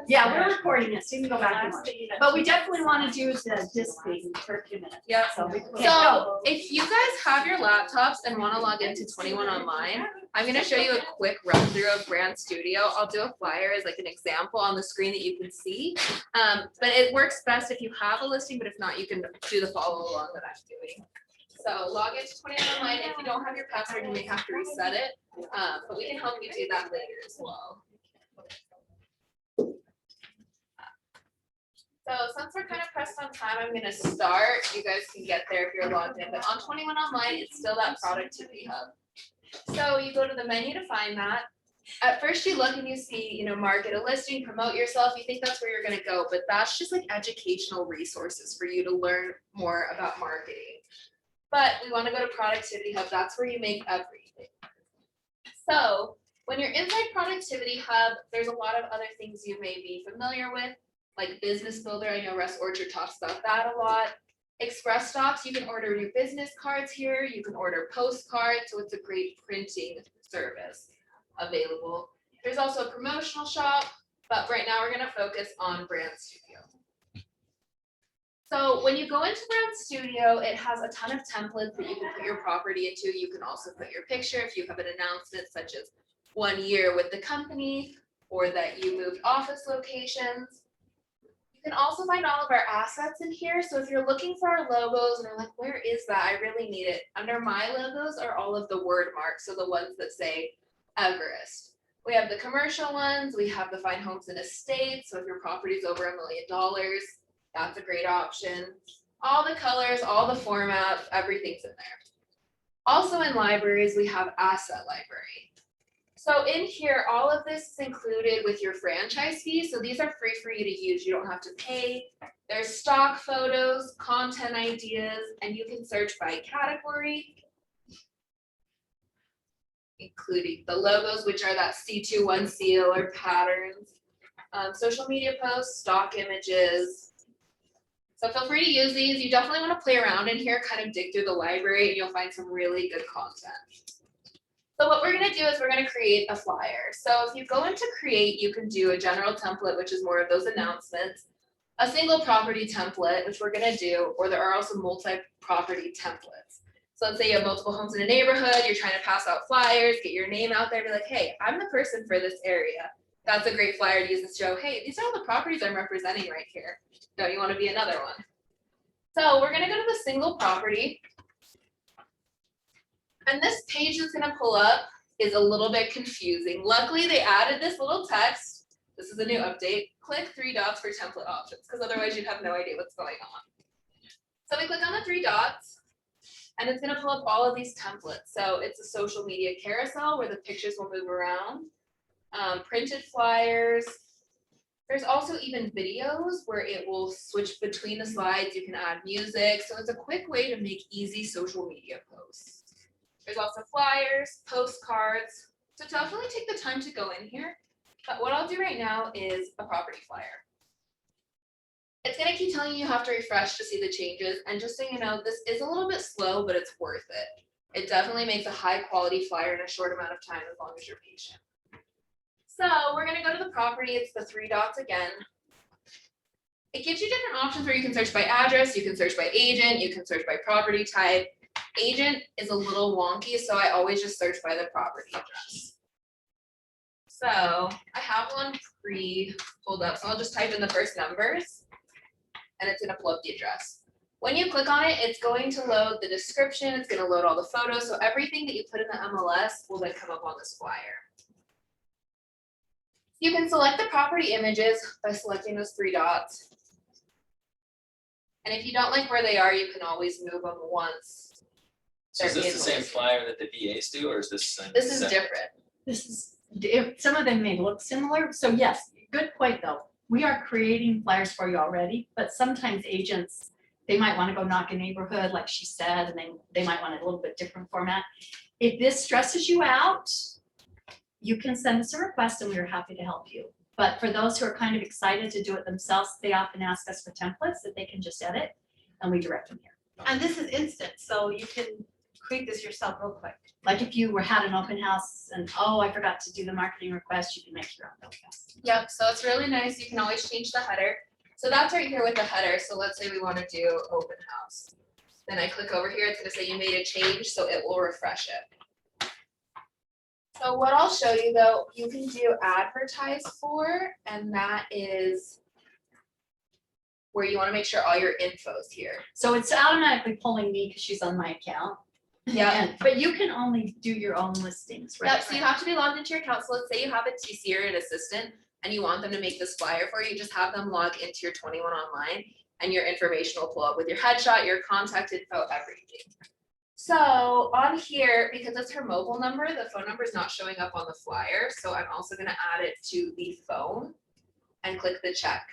Yeah, we're recording it, so you can go back and watch. But we definitely want to do the disc thing for a few minutes. Yep. So we So if you guys have your laptops and want to log into 21 Online, I'm going to show you a quick run through of Brand Studio. I'll do a flyer as like an example on the screen that you can see. But it works best if you have a listing, but if not, you can do the follow along that I'm doing. So log into 21 Online. If you don't have your password, you may have to reset it. But we can help you do that later as well. So since we're kind of pressed on time, I'm gonna start. You guys can get there if you're logged in, but on 21 Online, it's still that productivity hub. So you go to the menu to find that. At first you look and you see, market a listing, promote yourself. You think that's where you're gonna go, but that's just like educational resources for you to learn more about marketing. But we wanna go to Productivity Hub. That's where you make everything. So when you're inside Productivity Hub, there's a lot of other things you may be familiar with, like Business Builder. I know Russ Orchard talks about that a lot. Express Stocks, you can order your business cards here. You can order postcards, so it's a great printing service available. There's also a promotional shop, but right now we're gonna focus on Brand Studio. So when you go into Brand Studio, it has a ton of templates that you can put your property into. You can also put your picture if you have an announcement such as 1 year with the company or that you moved office locations. You can also find all of our assets in here. So if you're looking for our logos and are like, where is that? I really need it. Under my logos are all of the word marks. So the ones that say Everest. We have the commercial ones. We have the Fine Homes and Estates. So if your property is over $1 million, that's a great option. All the colors, all the formats, everything's in there. Also in libraries, we have Asset Library. So in here, all of this is included with your franchise fee. So these are free for you to use. You don't have to pay. There's stock photos, content ideas, and you can search by category, including the logos, which are that C21 seal or patterns, social media posts, stock images. So feel free to use these. You definitely want to play around in here, kind of dig through the library, and you'll find some really good content. So what we're going to do is we're going to create a flyer. So if you go into create, you can do a general template, which is more of those announcements, a single property template, which we're going to do, or there are also multi-property templates. So let's say you have multiple homes in a neighborhood, you're trying to pass out flyers, get your name out there, be like, hey, I'm the person for this area. That's a great flyer to use to show, hey, these are all the properties I'm representing right here. Don't you want to be another one? So we're gonna go to the single property. And this page that's gonna pull up is a little bit confusing. Luckily, they added this little text. This is a new update. Click 3 dots for template options, because otherwise you'd have no idea what's going on. So we click on the 3 dots, and it's gonna pull up all of these templates. So it's a social media carousel where the pictures will move around, printed flyers. There's also even videos where it will switch between the slides. You can add music. So it's a quick way to make easy social media posts. There's also flyers, postcards. So definitely take the time to go in here. But what I'll do right now is a property flyer. It's gonna keep telling you have to refresh to see the changes. And just so you know, this is a little bit slow, but it's worth it. It definitely makes a high quality flyer in a short amount of time as long as you're patient. So we're gonna go to the property. It's the 3 dots again. It gives you different options where you can search by address, you can search by agent, you can search by property type. Agent is a little wonky, so I always just search by the property address. So I have one pulled up, so I'll just type in the first numbers and it's gonna pull up the address. When you click on it, it's going to load the description, it's gonna load all the photos, so everything that you put in the MLS will then come up on this flyer. You can select the property images by selecting those 3 dots. And if you don't like where they are, you can always move them once. So is There this the same listing. flyer that the VAs do, or is this? This is separate? different. This is, some of them may look similar, so yes, good point though. We are creating flyers for you already, but sometimes agents, they might want to go knock a neighborhood, like she said, and they might want a little bit different format. If this stresses you out, you can send us a request and we're happy to help you. But for those who are kind of excited to do it themselves, they often ask us for templates that they can just edit and we direct them here. And this is instant, so you can create this yourself real quick. Like if you had an open house and, oh, I forgot to do the marketing request, you can make your own open house. Yep, so it's really nice. You can always change the header. So that's right here with the header. So let's say we want to do open house. Then I click over here, it's gonna say you made a change, so it will refresh it. So what I'll show you though, you can do advertise for, and that is where you want to make sure all your info's here. So it's automatically pulling me because she's on my account. Yeah. But you can only do your own listings, right? Yep, so you have to be logged into your account. So let's say you have a TC or an assistant and you want them to make this flyer for you, just have them log into your 21 online and your information will pull up with your headshot, your contact info, everything. So on here, because it's her mobile number, the phone number is not showing up on the flyer. So I'm also gonna add it to the phone and click the check.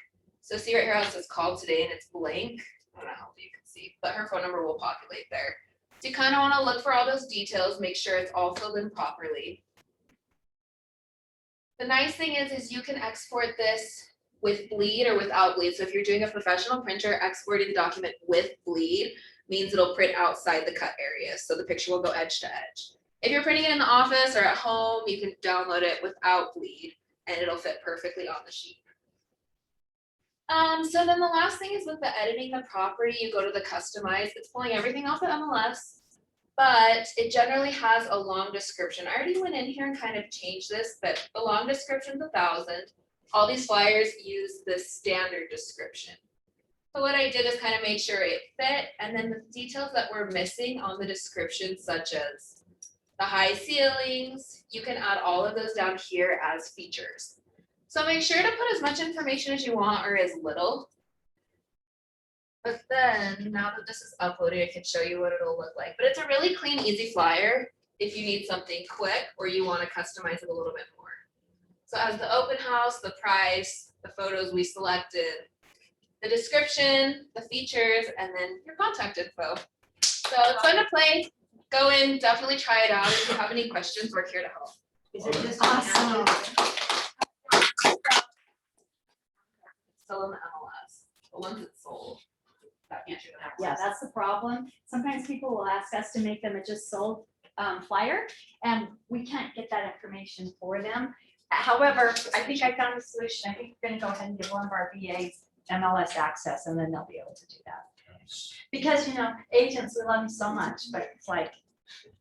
So see right here how it says call today and it's blank. I don't know how you can see, but her phone number will populate there. So you kind of want to look for all those details, make sure it's all filled in properly. The nice thing is you can export this with bleed or without bleed. So if you're doing a professional printer, exporting the document with bleed means it'll print outside the cut area. So the picture will go edge to edge. If you're printing it in the office or at home, you can download it without bleed and it'll fit perfectly on the sheet. So then the last thing is with the editing the property, you go to the customize, it's pulling everything off the MLS, but it generally has a long description. I already went in here and kind of changed this, but the long description's 1,000. All these flyers use the standard description. So what I did is kind of make sure it fit, and then the details that were missing on the description, such as the high ceilings, you can add all of those down here as features. So make sure to put as much information as you want or as little. But then now that this is uploaded, I can show you what it'll look like. But it's a really clean, easy flyer if you need something quick or you want to customize it a little bit more. So as the open house, the price, the photos we selected, the description, the features, and then your contact info. So it's fun to play. Go in, definitely try it out. If you have any questions, we're here to help. Is it just Awesome. Still in the MLS, but once it's sold, that feature doesn't Yeah, exist. that's the problem. Sometimes people will ask us to make them a just sold flyer, and we can't get that information for them. However, I think I found a solution. I think we're gonna go ahead and give one of our VAs MLS access, and then they'll be able to do that. Because, agents, we love you so much, but it's like,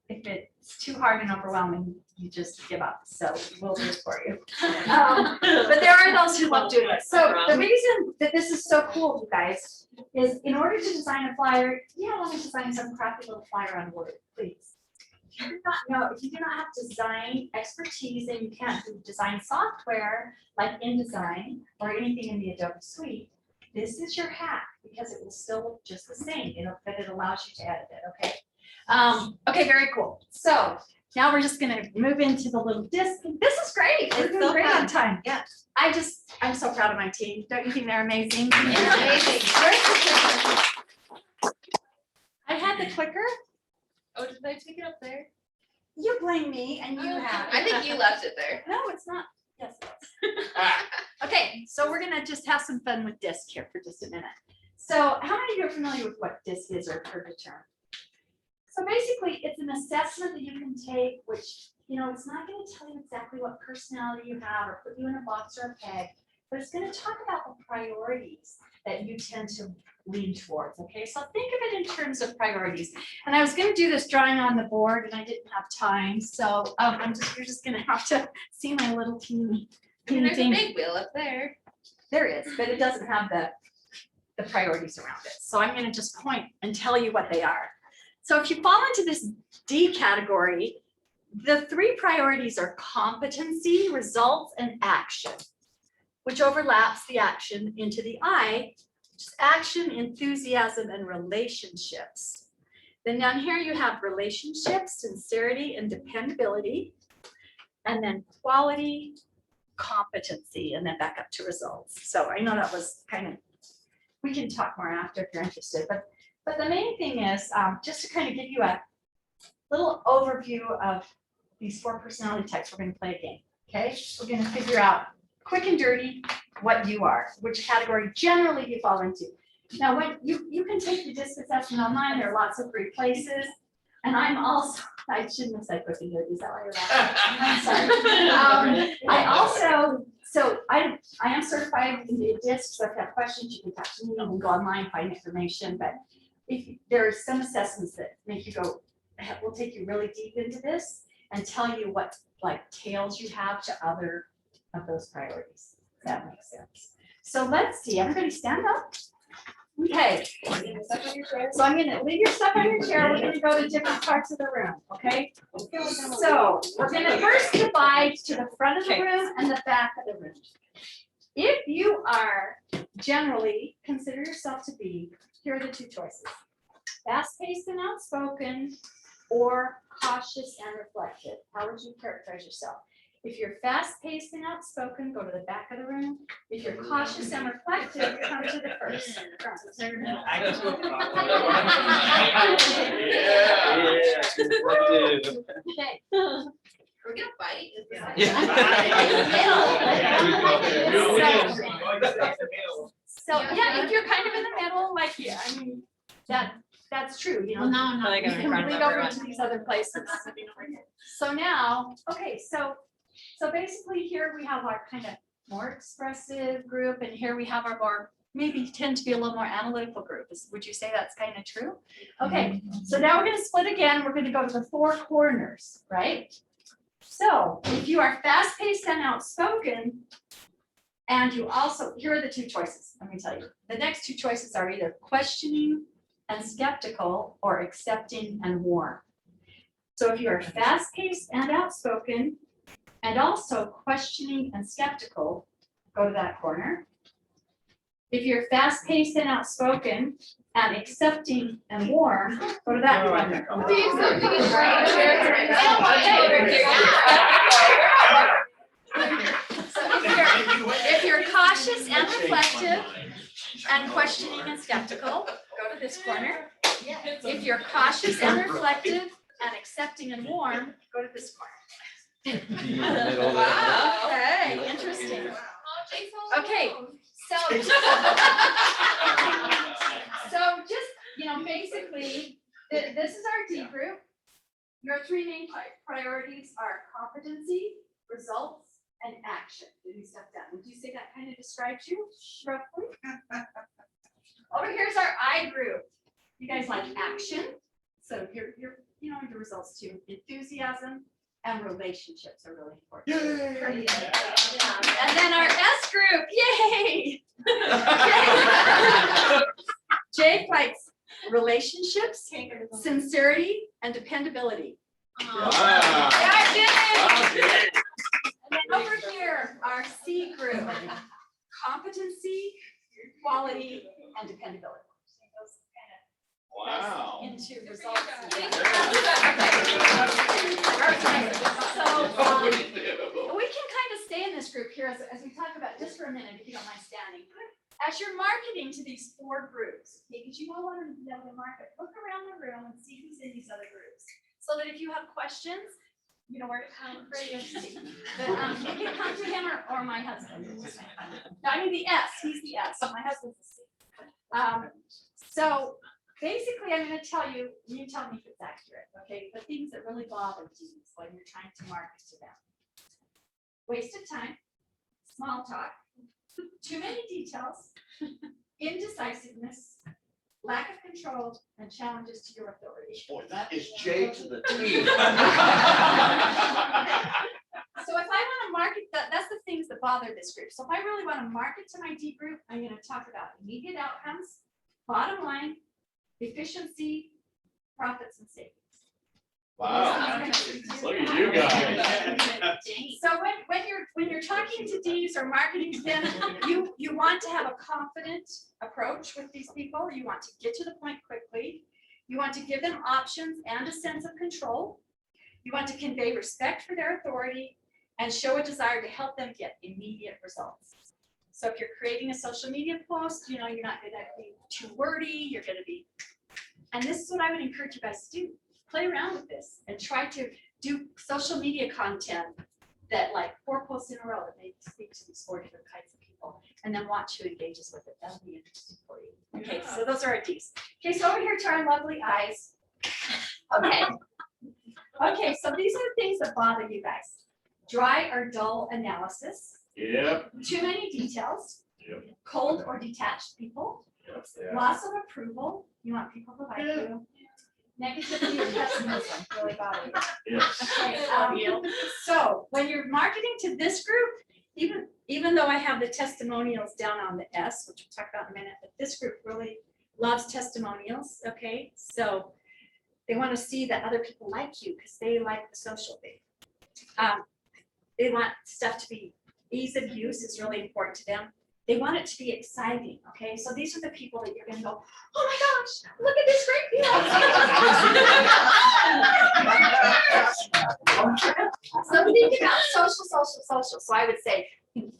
if it's too hard and overwhelming, you just give up. So we'll do it for you. But there are those who love doing it. So the reason that this is so cool, you guys, is in order to design a flyer, you don't want to design some crappy little flyer on Word, please. If you do not have design expertise and you can't do design software like InDesign or anything in the Adobe Suite, this is your hack because it will still look just the same, but it allows you to edit it, okay? Okay, very cool. So now we're just gonna move into the little disc. This is great. It's so great fun. on time. Yeah. I'm so proud of my team. Don't you think they're amazing? Amazing. I had the clicker. Oh, did I take it up there? You blame me and you have. I think you left it there. No, it's not. Yes. it is. Okay, so we're gonna just have some fun with disc here for just a minute. So how many of you are familiar with what disc is or heard the term? So basically, it's an assessment that you can take, which, it's not gonna tell you exactly what personality you have or put you in a box or a peg, but it's gonna talk about the priorities that you tend to lean towards, okay? So think of it in terms of priorities. And I was gonna do this drawing on the board and I didn't have time, so you're just gonna have to see my little teeny There's a thing. big wheel up there. There is, but it doesn't have the priorities around it. So I'm gonna just point and tell you what they are. So if you fall into this D category, the three priorities are competency, results, and action, which overlaps the action into the I, which is action, enthusiasm, and relationships. Then down here you have relationships, sincerity, and dependability, and then quality, competency, and then back up to results. So I know that was we can talk more after if you're interested, but the main thing is just to kind of give you a little overview of these 4 personality types. We're going to play a game, okay? We're going to figure out quick and dirty what you are, which category generally you fall into. Now, when you can take the disc assessment online, there are lots of free places, and I'm also, I shouldn't have said quick and dirty, is that why you're laughing? I'm sorry. I am certified in the disc, so if you have questions, you can talk to me, you can go online, find information, but if there are some assessments that make you go, will take you really deep into this and tell you what tails you have to other of those priorities. If that makes sense. So let's see, everybody stand up. Okay. So I'm gonna leave your stuff on your chair. We're gonna go to different parts of the room, okay? So we're gonna first divide to the front of the room and the back of the room. If you are generally consider yourself to be, here are the 2 choices. Fast-paced and outspoken, or cautious and reflective. How would you characterize yourself? If you're fast-paced and outspoken, go to the back of the room. If you're cautious and reflective, come to the first. Okay. We're gonna fight. So, yeah, if you're kind of in the middle, that's true, Well, now I'm not. You can bleed over into these other places. So now, okay, so basically here we have our kind of more expressive group, and here we have our more, maybe tend to be a little more analytical group. Would you say that's kind of true? Okay, so now we're gonna split again. We're gonna go to the 4 corners, right? So if you are fast-paced and outspoken, and you also, here are the 2 choices, let me tell you. The next 2 choices are either questioning and skeptical or accepting and warm. So if you are fast-paced and outspoken and also questioning and skeptical, go to that corner. If you're fast-paced and outspoken and accepting and warm, go to that corner. So if you're cautious and reflective and questioning and skeptical, go to this corner. If you're cautious and reflective and accepting and warm, go to this corner. Wow. Okay, interesting. Okay, so just, basically, this is our D group. Your 3 main priorities are competency, results, and action. Getting stuff done. Would you say that kind of describes you roughly? Over here's our I group. You guys like action? So your your results too. Enthusiasm and relationships are really important. And then our S group, yay! Jake likes relationships, sincerity, and dependability. Wow. Yeah, Jake! Wow, Jake. And then over here, our C group, competency, quality, and dependability. Wow. Into results. Yeah. So, What do you do? we can kind of stay in this group here as we talk about, just for a minute, if you don't mind standing. As you're marketing to these 4 groups, because you all want to be able to market, look around the room and see who's in these other groups. So that if you have questions, you know where to come for your seat. But you can come to him or my husband. I mean the S, he's the S, my husband's the C. So basically, I'm going to tell you, you tell me if it's accurate, okay? The things that really bother teens when you're trying to market to them. Wasted time, small talk, too many details, indecisiveness, lack of control, and challenges to your authority. Boy, that is J to the T. So if I want to market, that's the things that bother this group. So if I really want to market to my D group, I'm going to talk about immediate outcomes, bottom line, efficiency, profits, and savings. Wow. Look at you guys. So when you're talking to Ds or marketing to them, you want to have a confident approach with these people. You want to get to the point quickly. You want to give them options and a sense of control. You want to convey respect for their authority and show a desire to help them get immediate results. So if you're creating a social media post, you're not going to be too wordy. You're going to be, and this is what I would encourage you guys to do. Play around with this and try to do social media content that like 4 posts in a row that they speak to these 4 different kinds of people, and then watch who engages with it. That'll be interesting for you. Okay, so those are our Ds. Okay, so over here to our lovely I's. Okay. Okay, so these are the things that bother you guys. Dry or dull analysis. Yep. Too many details. Yep. Cold or detached people. Yep. Loss of approval. You want people to like you. Negativity or pessimism really bother you. Yes. Okay, so when you're marketing to this group, even though I have the testimonials down on the S, which we'll talk about in a minute, but this group really loves testimonials. Okay, so they want to see that other people like you because they like the social thing. They want stuff to be ease of use is really important to them. They want it to be exciting, okay? So these are the people that you're gonna go, oh my gosh, look at this great deal. So think about social. So I would say,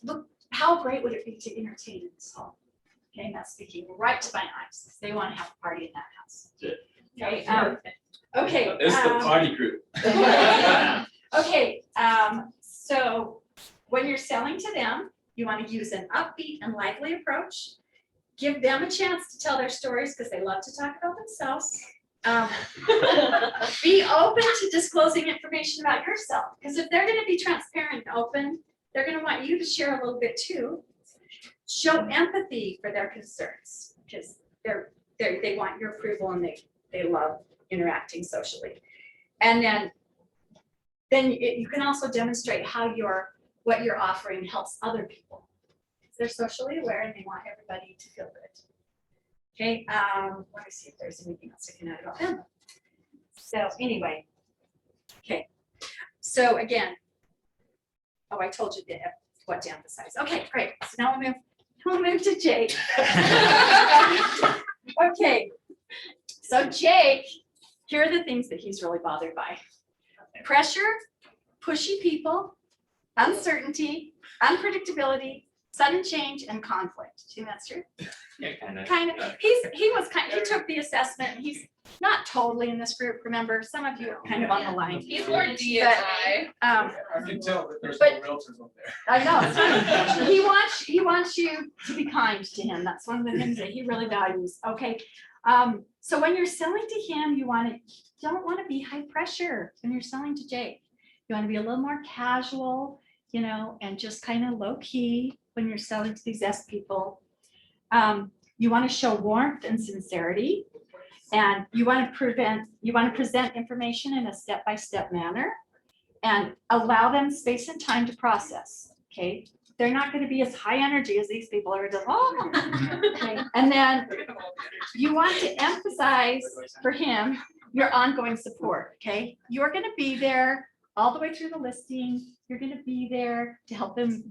look, how great would it be to entertain in this home? Okay, that's speaking right to my eyes. They want to have a party in that house. Okay. Okay. It's the party group. Okay, so when you're selling to them, you want to use an upbeat and lively approach. Give them a chance to tell their stories because they love to talk about themselves. Be open to disclosing information about yourself because if they're going to be transparent and open, they're going to want you to share a little bit too. Show empathy for their concerns because they want your approval and they love interacting socially. And then you can also demonstrate how what you're offering helps other people. They're socially aware and they want everybody to feel good. Okay, let me see if there's anything else I can add about them. So anyway, okay. So again, I told you what to emphasize. Okay, great. So now we'll move to Jake. Okay, so Jake, here are the things that he's really bothered by. Pressure, pushy people, uncertainty, unpredictability, sudden change, and conflict. Do you think that's true? Yeah, Kind of. He took the assessment. And he's not totally in this group. Remember, some of you are kind of on the line. He's more DSI. I can tell that there's But- no realtors up there. I know. It's funny. He wants you to be kind to him. That's one of the things that he really values. Okay. So when you're selling to him, you don't want to be high pressure when you're selling to Jake. You want to be a little more casual, and just kind of low key when you're selling to these S people. You want to show warmth and sincerity. And you want to present information in a step-by-step manner and allow them space and time to process, okay? They're not going to be as high energy as these people are just, oh. Okay. And then you want to emphasize for him your ongoing support, okay? You're going to be there all the way through the listing. You're going to be there to help them,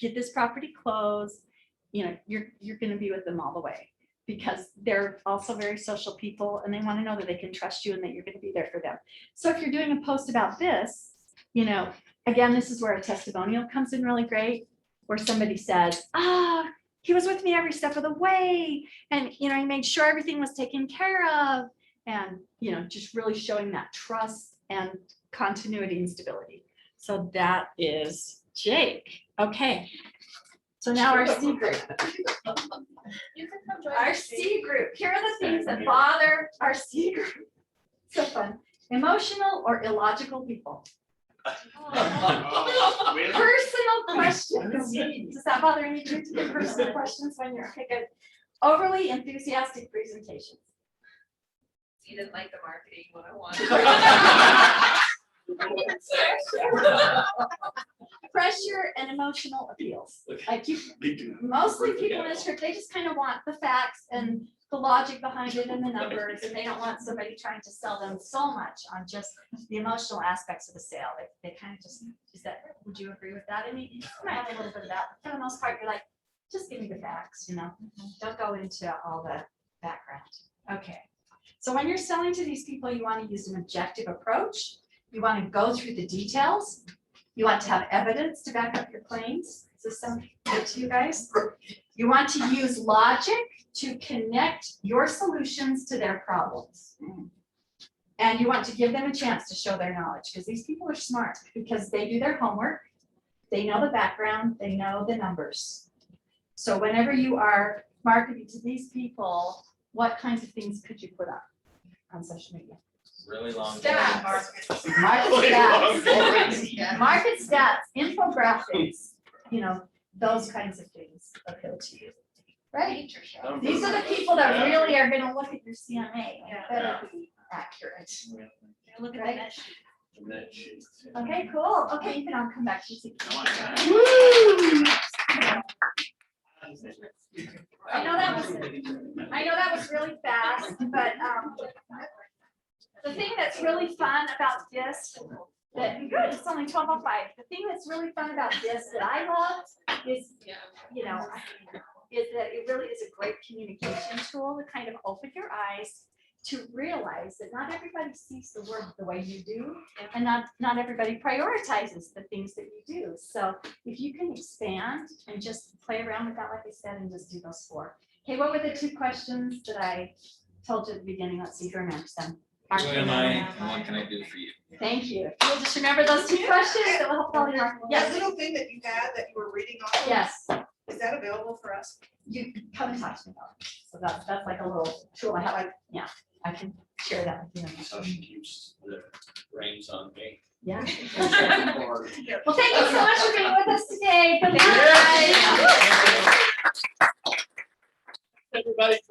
get this property closed. You're going to be with them all the way, because they're also very social people and they want to know that they can trust you and that you're going to be there for them. So if you're doing a post about this, again, this is where a testimonial comes in really great, where somebody says, he was with me every step of the way. And, he made sure everything was taken care of. And, just really showing that trust and continuity and stability. So that is Jake. Okay. So now our C group. You can come join Our us, Jake. C group, here are the things that bother our C group. So fun. Emotional or illogical people. Personal questions. Does that bother any of you to get personal questions when you're good? Overly enthusiastic presentations. You didn't like the marketing 101. Pressure and emotional appeals. Like mostly people in this group, they just kind of want the facts and the logic behind it and the numbers, and they don't want somebody trying to sell them so much on just the emotional aspects of the sale. They kind of just, would you agree with that? I mean, you might have a little bit of that, but for the most part, you're like, just give me the facts, don't go into all the background. Okay. So when you're selling to these people, you want to use an objective approach. You want to go through the details. You want to have evidence to back up your claims. Is this sound good to you guys? You want to use logic to connect your solutions to their problems. And you want to give them a chance to show their knowledge, because these people are smart, because they do their homework. They know the background, they know the numbers. So whenever you are marketing to these people, what kinds of things could you put up on social media? Really long. Stats. Really long Market stats, infographics, those kinds of things appeal to you, right? These are the people that really are gonna look at your CMA and it better be accurate. Look at Right. that sheet. Okay, cool. Okay, you can all come back to see. I know that was really fast, but the thing that's really fun about this, it's only 12:05. The thing that's really fun about this that I love is, is that it really is a great communication tool to kind of open your eyes to realize that not everybody sees the world the way you do, and not everybody prioritizes the things that you do. So if you can expand and just play around with that, like I said, and just do those 4. Okay, what were the 2 questions that I told you at the beginning? Let's see if you remember them. Who am I and what can I do for you? Thank you. If you'll just remember those 2 questions, that will help all your. That Yes, little thing that you had that you were reading off of, yes. is that available for us? You come and talk to me about it. So that's like a little tool I have. I can share that with you. So she keeps the reins on me. Yeah. Well, thank you so much for being